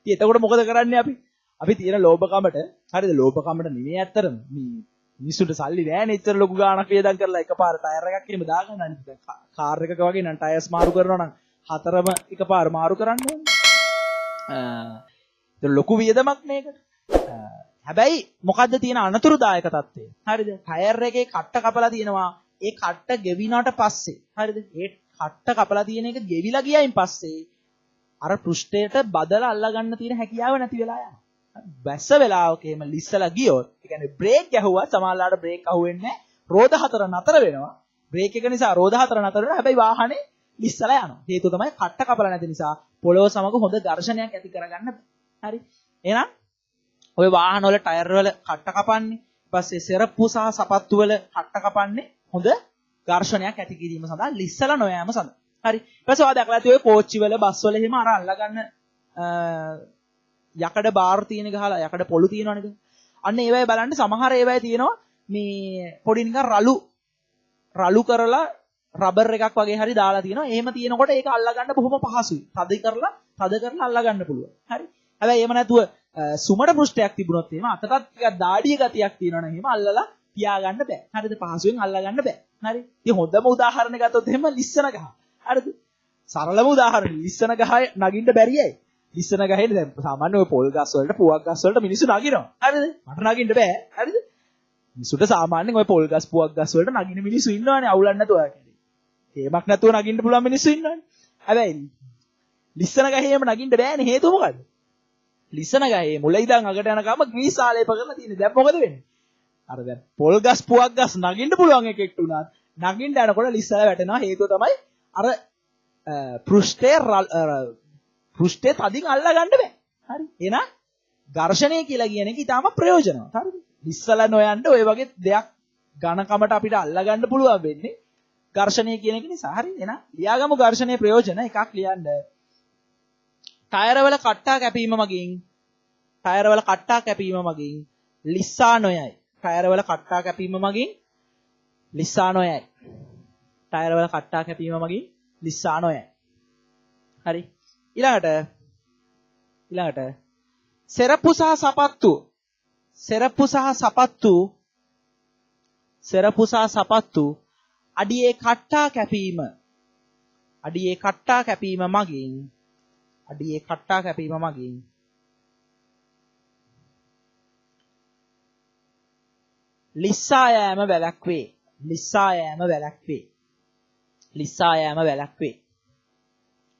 ඉතින් එතකොට මොකද කරන්නේ අපි? අපි තියෙන ලෝභකමට හරිද? ලෝභකමට නෙමෙයි ඇත්තටම. මේ මිනිස්සුන්ට සල්ලි නෑනේ ඉතර ලොකු ගාණක් වේදම් කරලා එකපාර ටයර් එකක් එහෙම දාගන්න අනිත් දැන් කාර් එකක වගේ නම් ටයර්ස් මාරු කරනවා නම් හතරම එකපාර මාරු කරන්න ඕනේ. ඒක ලොකු වියදමක් මේකට. හැබැයි මොකද්ද තියෙන අනතුරුදායක තත්ත්වය? හරිද? ටයර් එකේ කට්ට කපලා තියෙනවා. ඒ කට්ට ගෙවිනාට පස්සේ හරිද? ඒ කට්ට කපලා තියෙන එක ගෙවිලා ගියයින් පස්සේ අර පෘෂ්ඨයට බදලා අල්ලා ගන්න තියෙන හැකියාව නැති වෙලා යනවා. වැස්ස වෙලාවක එහෙම ලිස්සලා ගියොත්, ඒ කියන්නේ බ්‍රේක් ගැහුවා සමහරලාට බ්‍රේක් අහුවෙන්නේ නැහැ. රෝද හතර නතර වෙනවා. බ්‍රේක් එක නිසා රෝද හතර නතර වෙනවා. හැබැයි වාහනේ ලිස්සලා යනවා. හේතුව තමයි කට්ට කපලා නැති නිසා පොළොව සමග හොඳ ඝර්ෂණයක් ඇති කරගන්න. හරි. එහෙනම් ඔය වාහන වල ටයර් වල කට්ට කපන්නේ, ඊපස්සේ සෙරප්පු සහ සපත්තු වල කට්ට කපන්නේ හොඳ ඝර්ෂණයක් ඇති කිරීම සඳහා ලිස්සලා නොයෑම සඳහා. හරි. ඊපස්සේ ඔයා දැකලා ඇති ඔය කෝච්චි වල බස් වල එහෙම අර අල්ලගන්න යකඩ බාර් තියෙන ගහලා යකඩ පොළු තියෙනවනේ. අන්න ඒවයි බලන්න සමහර ඒවයි තියෙනවා මේ පොඩි නිකන් රළු කරලා රබර් එකක් වගේ හරි දාලා තියෙනවා. එහෙම තියෙනකොට ඒක අල්ලගන්න බොහොම පහසුයි. තද කරලා අල්ලගන්න පුළුවන්. හරි. හැබැයි එහෙම නැතුව සුමට පෘෂ්ඨයක් තිබුණොත් එහෙම අතටත් ටිකක් දාඩිය ගතියක් තියෙනවනේ එහෙම අල්ලලා තියාගන්න බෑ. හරිද? පහසුවෙන් අල්ලගන්න බෑ. හරි. ඉතින් හොඳම උදාහරණ ගත්තොත් එහෙම ලිස්සන ගහ. හරිද? සරලම උදාහරණ ලිස්සන ගහ නගින්න බැරියයි. ලිස්සන ගහේ දැන් සාමාන්‍ය ඔය පොල් ගස් වලට පුවක් ගස් වලට මිනිස්සු නගිනවා. හරිද? මට නගින්න බෑ. හරිද? මිනිස්සුන්ට සාමාන්‍යයෙන් ඔය පොල් ගස් පුවක් ගස් වලට නගින මිනිස්සු ඉන්නවනේ අවුලක් නැතුව. හේමක් නැතුව නගින්න පුළුවන් මිනිස්සු ඉන්නවනේ. හැබැයි ලිස්සන ගහේම නගින්න බෑනේ. හේතුව මොකද්ද? ලිස්සන ගහේ මුල ඉඳන් අගට යනකම ග්‍රීස් ආලේප කරලා තියෙන්නේ. දැන් මොකද වෙන්නේ? අර දැන් පොල් ගස් පුවක් ගස් නගින්න පුළුවන් එකෙක්ට උනත් නගින්න යනකොට ලිස්සලා වැටෙනවා. හේතුව තමයි අර පෘෂ්ඨය තදින් අල්ලා ගන්න බෑ. හරි. එහෙනම් ඝර්ෂණය කියලා කියන එක ඊටාම ප්‍රයෝජනවත්. හරිද? ලිස්සලා නොයන්න ඔය වගේ දෙයක් ඝනකමට අපිට අල්ලා ගන්න පුළුවන් වෙන්නේ ඝර්ෂණය කියන එක නිසා. හරි. එහෙනම් ලියාගමු ඝර්ෂණයේ ප්‍රයෝජන එකක් ලියන්න. ටයර් වල කට්ටා කැපීම මගින් ලිස්සා නොයයි. ටයර් වල කට්ටා කැපීම මගින් ලිස්සා නොයයි. ටයර් වල කට්ටා කැපීම මගින් ලිස්සා නොයයි. හරි. ඊළඟට සෙරප්පු සහ සපත්තු අඩියේ කට්ටා කැපීම මගින්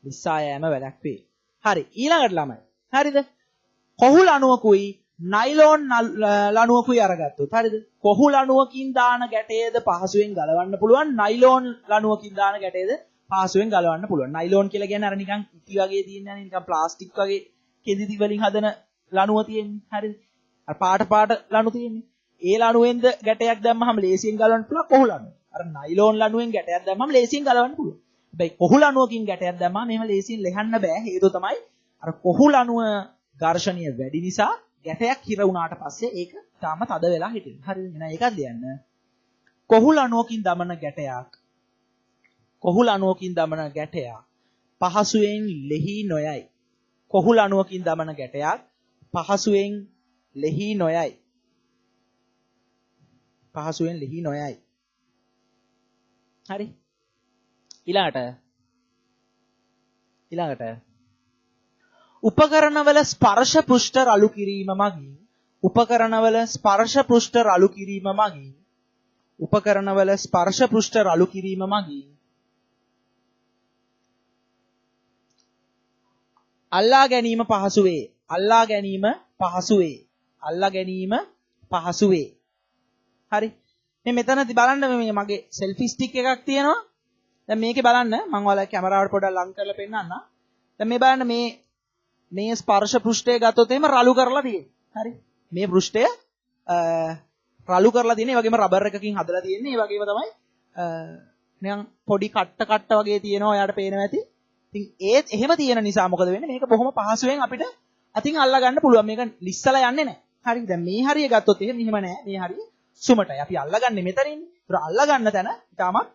ලිස්සා යෑම වැළැක්වේ. හරි. ඊළඟට ළමයි. හරිද? කොහු ලණුවකුයි නයිලෝන් ලණුවකුයි අරගත්තොත්. හරිද? කොහු ලණුවකින් දාන ගැටයේද පහසුවෙන් ගලවන්න පුළුවන්. නයිලෝන් ලණුවකින් දාන ගැටයේද පහසුවෙන් ගලවන්න පුළුවන්. නයිලෝන් කියලා කියන්නේ අර නිකන් ඉටි වගේ තියෙන නිකන් ප්ලාස්ටික් වගේ කෙදිදි වලින් හදන ලණුව තියෙන්නේ. හරිද? අර පාට ලණු තියෙන්නේ. ඒ ලණුවෙන්ද ගැටයක් දැම්මහම ලේසියෙන් ගලවන්න පුළුවන් කොහු ලණුව. අර නයිලෝන් ලණුවෙන් ගැටයක් දැම්මහම ලේසියෙන් ගලවන්න පුළුවන්. හැබැයි කොහු ලණුවකින් ගැටයක් දැම්මම එහෙම ලේසියෙන් ලෙහන්න බෑ. හේතුව තමයි අර කොහු ලණුව ඝර්ෂණීය වැඩි නිසා ගැටයක් හිර වුණාට පස්සේ ඒක තාම තද වෙලා හිටිනවා. හරිද? එහෙනම් ඒකත් ලියන්න. කොහු ලණුවකින් දමන ගැටයක් පහසුවෙන් ලෙහි නොයයි. කොහු ලණුවකින් දමන ගැටයක් පහසුවෙන් ලෙහි නොයයි. හරි. ඊළඟට උපකරණවල ස්පර්ශ පෘෂ්ඨ රළු කිරීම මගින් අල්ලා ගැනීම පහසු වේ. අල්ලා ගැනීම පහසු වේ. හරි. මේ මෙතනදී බලන්න මේ මගේ සෙල්ෆි ස්ටික් එකක් තියෙනවා. දැන් මේකේ බලන්න මම ඔයාලා කැමරාවට පොඩ්ඩක් ලං කරලා පෙන්නන්නම්. දැන් මේ බලන්න මේ ස්පර්ශ පෘෂ්ඨය ගත්තොත් එහෙම රළු කරලා තියෙන්නේ. හරි. මේ පෘෂ්ඨය රළු කරලා තියෙන්නේ. ඒ වගේම රබර් එකකින් හදලා තියෙන්නේ. ඒ වගේම තමයි නිකන් පොඩි කට්ට වගේ තියෙනවා. ඔයාලට පේනවා ඇති. ඉතින් ඒත් එහෙම තියෙන නිසා මොකද වෙන්නේ? මේක බොහොම පහසුවෙන් අපිට අතින් අල්ලා ගන්න පුළුවන්. මේක ලිස්සලා යන්නේ නැහැ. හරි. දැන් මේ හරිය ගත්තොත් එහෙම නෑ. මේ හරිය සුමටයි. අපි අල්ලගන්නේ මෙතනින්. ඒතර අල්ලා ගන්න තැන තාමත්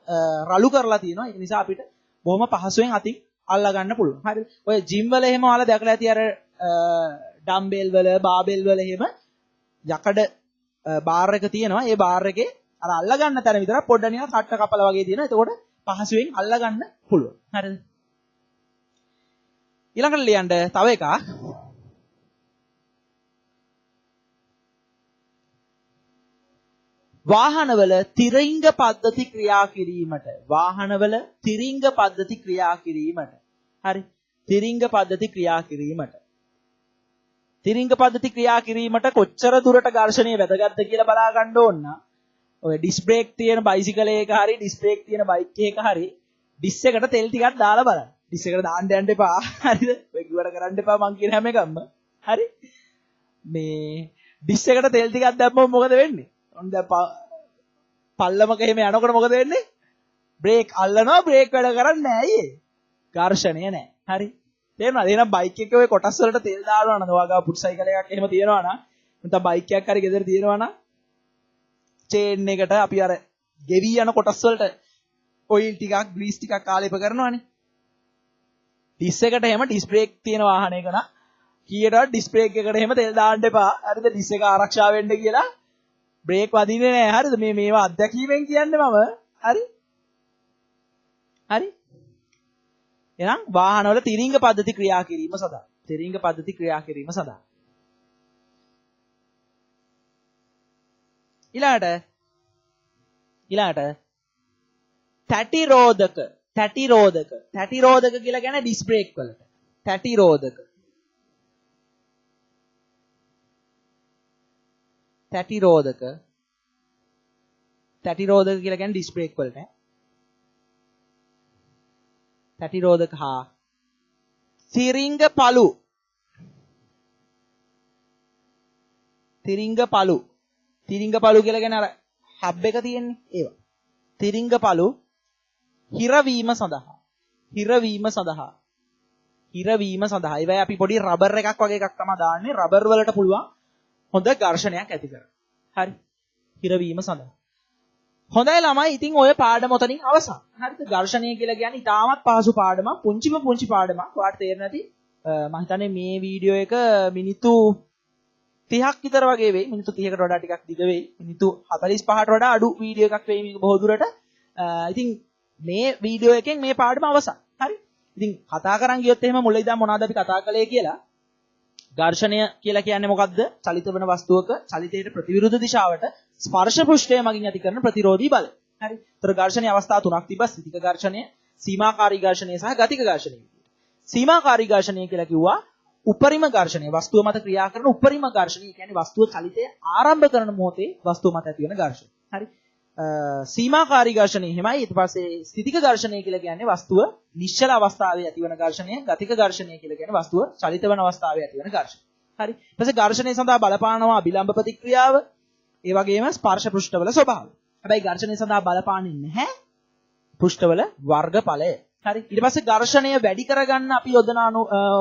රළු කරලා තියෙනවා. ඒ නිසා අපිට බොහොම පහසුවෙන් අතින් අල්ලා ගන්න පුළුවන්. හරිද? ඔය ජිම් වල එහෙම ඔයාලා දැකලා ඇති අර ඩම්බෙල් වල, බාබෙල් වල එහෙම යකඩ බාර් එක තියෙනවා. ඒ බාර් එකේ අර අල්ලා ගන්න තැන විතර පොඩ්ඩ නිකන් කට්ට කපලා වගේ තියෙනවා. එතකොට පහසුවෙන් අල්ලා ගන්න පුළුවන්. හරිද? ඊළඟට ලියන්න තව එකක්. වාහනවල තිරිංග පද්ධති ක්‍රියා කිරීමට හරි තිරිංග පද්ධති ක්‍රියා කිරීමට කොච්චර දුරට ඝර්ෂණය වැදගත්ද කියලා බලා ගන්න ඕන නම් ඔය ඩිස්ක් බ්‍රේක් තියෙන බයිසිකල් එක හරි ඩිස්ක් බ්‍රේක් තියෙන බයික් එක හරි ඩිස් එකට තෙල් ටිකක් දාලා බලන්න. ඩිස් එකට දාන්න යන්න එපා. හරිද? ඔය කිව්වට කරන්න එපා මං කියන හැම එකක්ම. හරි? මේ ඩිස් එකට තෙල් ටිකක් දැම්මම මොකද වෙන්නේ? ඔන්න දැන් පල්ලමක එහෙම යනකොට මොකද වෙන්නේ? බ්‍රේක් අල්ලනවා බ්‍රේක් වැඩ කරන්නේ නැහැ අයියේ. ඝර්ෂණය නැහැ. හරි. තේරුණාද? එහෙනම් බයික් එකේ ඔය කොටස් වලට තෙල් දානවා නම් ඔයාගා පුට් සයිකල් එකක් එහෙම තියෙනවා නම් නැත්නම් බයික් එකක් හරි ගෙදර තියෙනවා නම් චේන් එකට අපි අර ගෙවි යන කොටස් වලට ඔයිල් ටිකක් ග්‍රීස් ටිකක් ආලේප කරනවානේ. ඩිස් එකට එහෙම ඩිස් බ්‍රේක් තියෙන වාහනයක නම් කීයටවත් ඩිස් බ්‍රේක් එකට එහෙම තෙල් දාන්න එපා. හරිද? ඩිස් එක ආරක්ෂා වෙන්න කියලා බ්‍රේක් වදින්නේ නැහැ. හරිද? මේවා අත්දැකීමෙන් කියන්නේ මම. හරි? එහෙනම් වාහනවල තිරිංග පද්ධති ක්‍රියා කිරීම සඳහා ඊළඟට තැටි රෝධක කියලා කියන්නේ ඩිස් බ්‍රේක් වලට තැටි රෝධක කියලා කියන්නේ ඩිස් බ්‍රේක් වලට තැටි රෝධක හා තිරිංග පළු කියලා කියන්නේ අර හබ් එක තියෙන්නේ ඒවා. තිරිංග පළු හිරවීම සඳහා. ඒවයි අපි පොඩි රබර් එකක් වගේ එකක් තමයි දාන්නේ. රබර් වලට පුළුවන් හොඳ ඝර්ෂණයක් ඇති කරගන්න. හරි. හිරවීම සඳහා. හොඳයි ළමයි. ඉතින් ඔය පාඩම ඔතනින් අවසන්. හරිද? ඝර්ෂණය කියලා කියන්නේ ඉතාමත් පහසු පාඩමක්. පුංචි පාඩමක්. ඔයාලට තේරෙන්නේ නැති මම හිතන්නේ මේ වීඩියෝ එක මිනිත්තු 30ක් විතර වගේ වෙයි. මිනිත්තු 30කට වඩා ටිකක් දිග වෙයි. මිනිත්තු 45ට වඩා අඩු වීඩියෝ එකක් වෙයි මේක බොහෝ දුරට. ඉතින් මේ වීඩියෝ එකෙන් මේ පාඩම අවසන්. හරි? ඉතින් කතා කරන් ගියොත් එහෙම මුල ඉඳන් මොනවද අපි කතා කළේ කියලා. ඝර්ෂණය කියලා කියන්නේ මොකද්ද? චලිත වෙන වස්තුවක චලිතයට ප්‍රතිවිරුද්ධ දිශාවට ස්පර්ශ පෘෂ්ඨය මගින් ඇති කරන ප්‍රතිරෝධී බලය. හරි? ඒතර ඝර්ෂණයේ අවස්ථා තුනක් තිබ්බා. ස්ථිතික ඝර්ෂණය, සීමාකාරී ඝර්ෂණය සහ ගතික ඝර්ෂණය. සීමාකාරී ඝර්ෂණය කියලා කිව්වා උපරිම ඝර්ෂණය. වස්තුව මත ක්‍රියා කරන උපරිම ඝර්ෂණය. ඒ කියන්නේ වස්තුව චලිතය ආරම්භ කරන මොහොතේ වස්තුව මත ඇති වෙන ඝර්ෂණය. හරි? සීමාකාරී ඝර්ෂණය එහෙමයි. ඊට පස්සේ ස්ථිතික ඝර්ෂණය කියලා කියන්නේ වස්තුව නිශ්චල අවස්ථාවේ ඇතිවන ඝර්ෂණය. ගතික ඝර්ෂණය කියලා කියන්නේ වස්තුව චලිත වෙන අවස්ථාවේ ඇතිවන ඝර්ෂණය. හරි. ඊට පස්සේ ඝර්ෂණය සඳහා බලපානවා අභිලම්භ ප්‍රතික්‍රියාව. ඒ වගේම ස්පර්ශ පෘෂ්ඨවල ස්වභාවය. හැබැයි ඝර්ෂණය සඳහා බලපාන්නේ නැහැ පෘෂ්ඨවල වර්ගඵලය. හරි. ඊට පස්සේ ඝර්ෂණය වැඩි කරගන්න අපි යොදන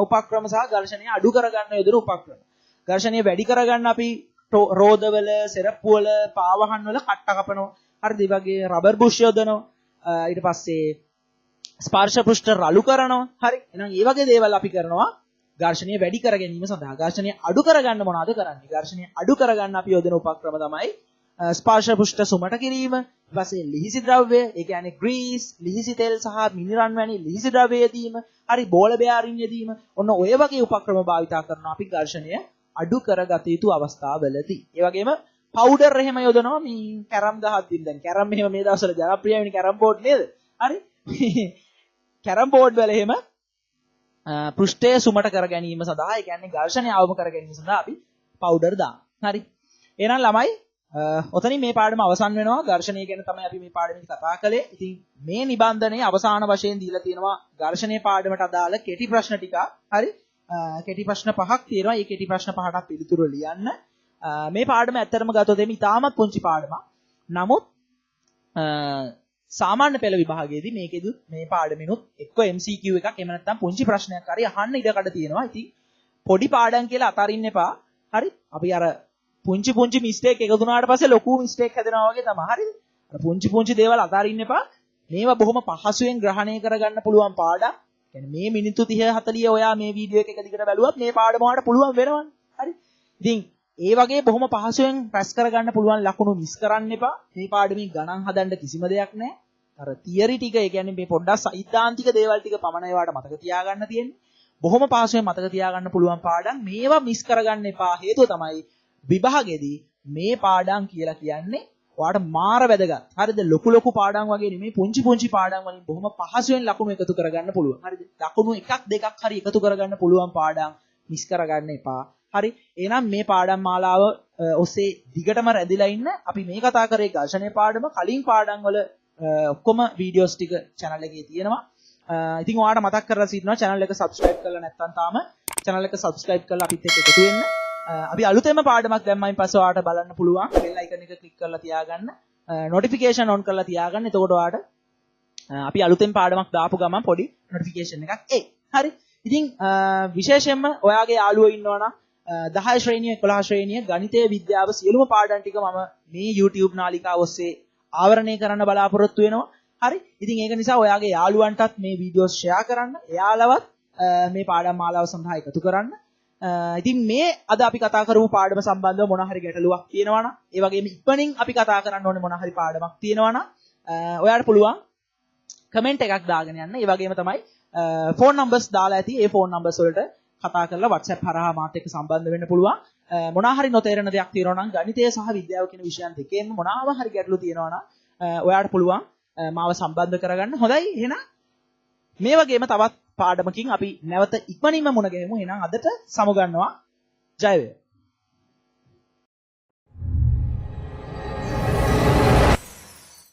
උපක්‍රම සහ ඝර්ෂණය අඩු කරගන්න යොදන උපක්‍රම. ඝර්ෂණය වැඩි කරගන්න අපි රෝදවල, සෙරප්පුවල, පාවහන් වල කට්ට කපනවා. හරිද? ඒ වගේ රබර් බුෂ් යොදනවා. ඊට පස්සේ ස්පර්ශ පෘෂ්ඨ රළු කරනවා. හරි. එහෙනම් මේ වගේ දේවල් අපි කරනවා ඝර්ෂණය වැඩි කර ගැනීම සඳහා. ඝර්ෂණය අඩු කරගන්න මොනවද කරන්නේ? ඝර්ෂණය අඩු කරගන්න අපි යොදන උපක්‍රම තමයි ස්පර්ශ පෘෂ්ඨ සුමට කිරීම. ඊට පස්සේ ලිහිසි ද්‍රව්‍ය, ඒ කියන්නේ ග්‍රීස්, ලිහිසි තෙල් සහ මිනිරන් වැනි ලිහිසි ද්‍රව්‍ය යෙදීම, හරි බෝල බෑරින් යෙදීම. ඔන්න ඔය වගේ උපක්‍රම භාවිතා කරනවා අපි ඝර්ෂණය අඩු කරගත යුතු අවස්ථාවලදී. ඒ වගේම පවුඩර් එහෙම යොදනවා මේ කැරම් ගහද්දී. දැන් කැරම් එහෙම මේ දවස්වල ජනප්‍රිය වෙන කැරම් බෝඩ් නේද? හරි? කැරම් බෝඩ් වල එහෙම පෘෂ්ඨය සුමට කර ගැනීම සඳහා, ඒ කියන්නේ ඝර්ෂණය අවම කර ගැනීම සඳහා අපි පවුඩර් දානවා. හරි. එහෙනම් ළමයි ඔතනින් මේ පාඩම අවසන් වෙනවා. ඝර්ෂණය ගැන තමයි අපි මේ පාඩමේදී කතා කළේ. ඉතින් මේ නිබන්ධනයේ අවසාන වශයෙන් දීලා තියෙනවා ඝර්ෂණයේ පාඩමට අදාළ කෙටි ප්‍රශ්න ටික. හරි. කෙටි ප්‍රශ්න 5ක් තියෙනවා. මේ කෙටි ප්‍රශ්න 5ට පිළිතුරු ලියන්න. මේ පාඩම ඇත්තටම ගත්තොත් එimhe ඉතාමත් පුංචි පාඩමක්. නමුත් සාමාන්‍ය පෙළ විභාගයේදී මේකෙදි මේ පාඩමිනුත් එක්ක MCQ එකක් එහෙම නැත්නම් පුංචි ප්‍රශ්නයක් හරි අහන්න ඉඩකඩ තියෙනවා. ඉතින් පොඩි පාඩම් කියලා අතාරින්න එපා. හරි. අපි අර පුංචි මිස්ටේක් එකතු වුණාට පස්සේ ලොකු මිස්ටේක් හැදෙනවා වගේ තමයි. හරිද? අර පුංචි දේවල් අතාරින්න එපා. මේවා බොහොම පහසුවෙන් ග්‍රහණය කරගන්න පුළුවන් පාඩම්. කියන්නේ මේ මිනිත්තු 30 40 ඔයා මේ වීඩියෝ එක එක දිගට බැලුවත් මේ පාඩම ඔයාලට පුළුවන් වෙනවනේ. හරි. ඉතින් ඒ වගේ බොහොම පහසුවෙන් ප්‍රැස් කරගන්න පුළුවන් ලකුණු මිස් කරන්න එපා. මේ පාඩමේ ගණන් හදන්න කිසිම දෙයක් නැහැ. අර තියරි ටික ඒ කියන්නේ මේ පොඩ්ඩක් සෛද්ධාන්තික දේවල් ටික පමණයි ඔයාලට මතක තියාගන්න තියෙන්නේ. බොහොම පහසුවෙන් මතක තියාගන්න පුළුවන් පාඩම්. මේවා මිස් කරගන්න එපා. හේතුව තමයි විභාගෙදී මේ පාඩම් කියලා කියන්නේ ඔයාලට මාර වැදගත්. හරිද? ලොකු පාඩම් වගේ නෙමෙයි පුංචි පාඩම් වලින් බොහොම පහසුවෙන් ලකුණු එකතු කරගන්න පුළුවන්. හරිද? ලකුණු එකක් දෙකක් හරි එකතු කරගන්න පුළුවන් පාඩම් මිස් කරගන්න එපා. හරි. එහෙනම් මේ පාඩම් මාලාව ඔස්සේ දිගටම රැඳිලා ඉන්න. අපි මේ කතා කරේ ඝර්ෂණයේ පාඩම කලින් පාඩම් වල ඔක්කොම වීඩියෝස් ටික channel එකේ තියෙනවා. ඉතින් ඔයාලට මතක් කරලා සිටිනවා channel එක subscribe කරලා නැත්නම් තාම channel එක subscribe කරලා අපිත් එක්ක එකතු වෙන්න. අපි අලුතෙන්ම පාඩමක් දැම්මයින් පස්සේ ඔයාලට බලන්න පුළුවන්. bell icon එක click කරලා තියාගන්න. notification on කරලා තියාගන්න. එතකොට ඔයාලට අපි අලුතෙන් පාඩමක් දාපු ගමන් පොඩි notification එකක් එයි. හරි. ඉතින් විශේෂයෙන්ම ඔයාගේ යාළුවෝ ඉන්නවනම් 10 ශ්‍රේණිය 11 ශ්‍රේණිය ගණිතයේ විද්‍යාව සියලුම පාඩම් ටික මම මේ YouTube නාලිකාව ඔස්සේ ආවරණය කරන්න බලාපොරොත්තු වෙනවා. හරි. ඉතින් ඒක නිසා ඔයාගේ යාළුවන්ටත් මේ වීඩියෝස් ෂෙයා කරන්න. එයාලවත් මේ පාඩම් මාලාව සඳහා එකතු කරන්න. ඉතින් මේ අද අපි කතා කරමු පාඩම සම්බන්ධව මොන හරි ගැටලුවක් තියෙනවා නම්, ඒ වගේම ඉක්මනින් අපි කතා කරන්න ඕනේ මොන හරි පාඩමක් තියෙනවා නම් ඔයාලට පුළුවන් කමෙන්ට් එකක් දාගෙන යන්න. ඒ වගේම තමයි ෆෝන් නම්බර්ස් දාලා ඇති. ඒ ෆෝන් නම්බර්ස් වලට කතා කරලා WhatsApp හරහා මාත් එක්ක සම්බන්ධ වෙන්න පුළුවන්. මොනවා හරි නොතේරෙන දෙයක් තියෙනවා නම් ගණිතය සහ විද්‍යාව කියන විෂයන් දෙකේම මොනවාම හරි ගැටලු තියෙනවා නම් ඔයාලට පුළුවන් මාව සම්බන්ධ කරගන්න. හොඳයි. එහෙනම් මේ වගේම තවත් පාඩමකින් අපි නැවත ඉක්මනින්ම මුණ ගැහෙමු. එහෙනම් අදට සමුගන්නවා. ජය වේවා.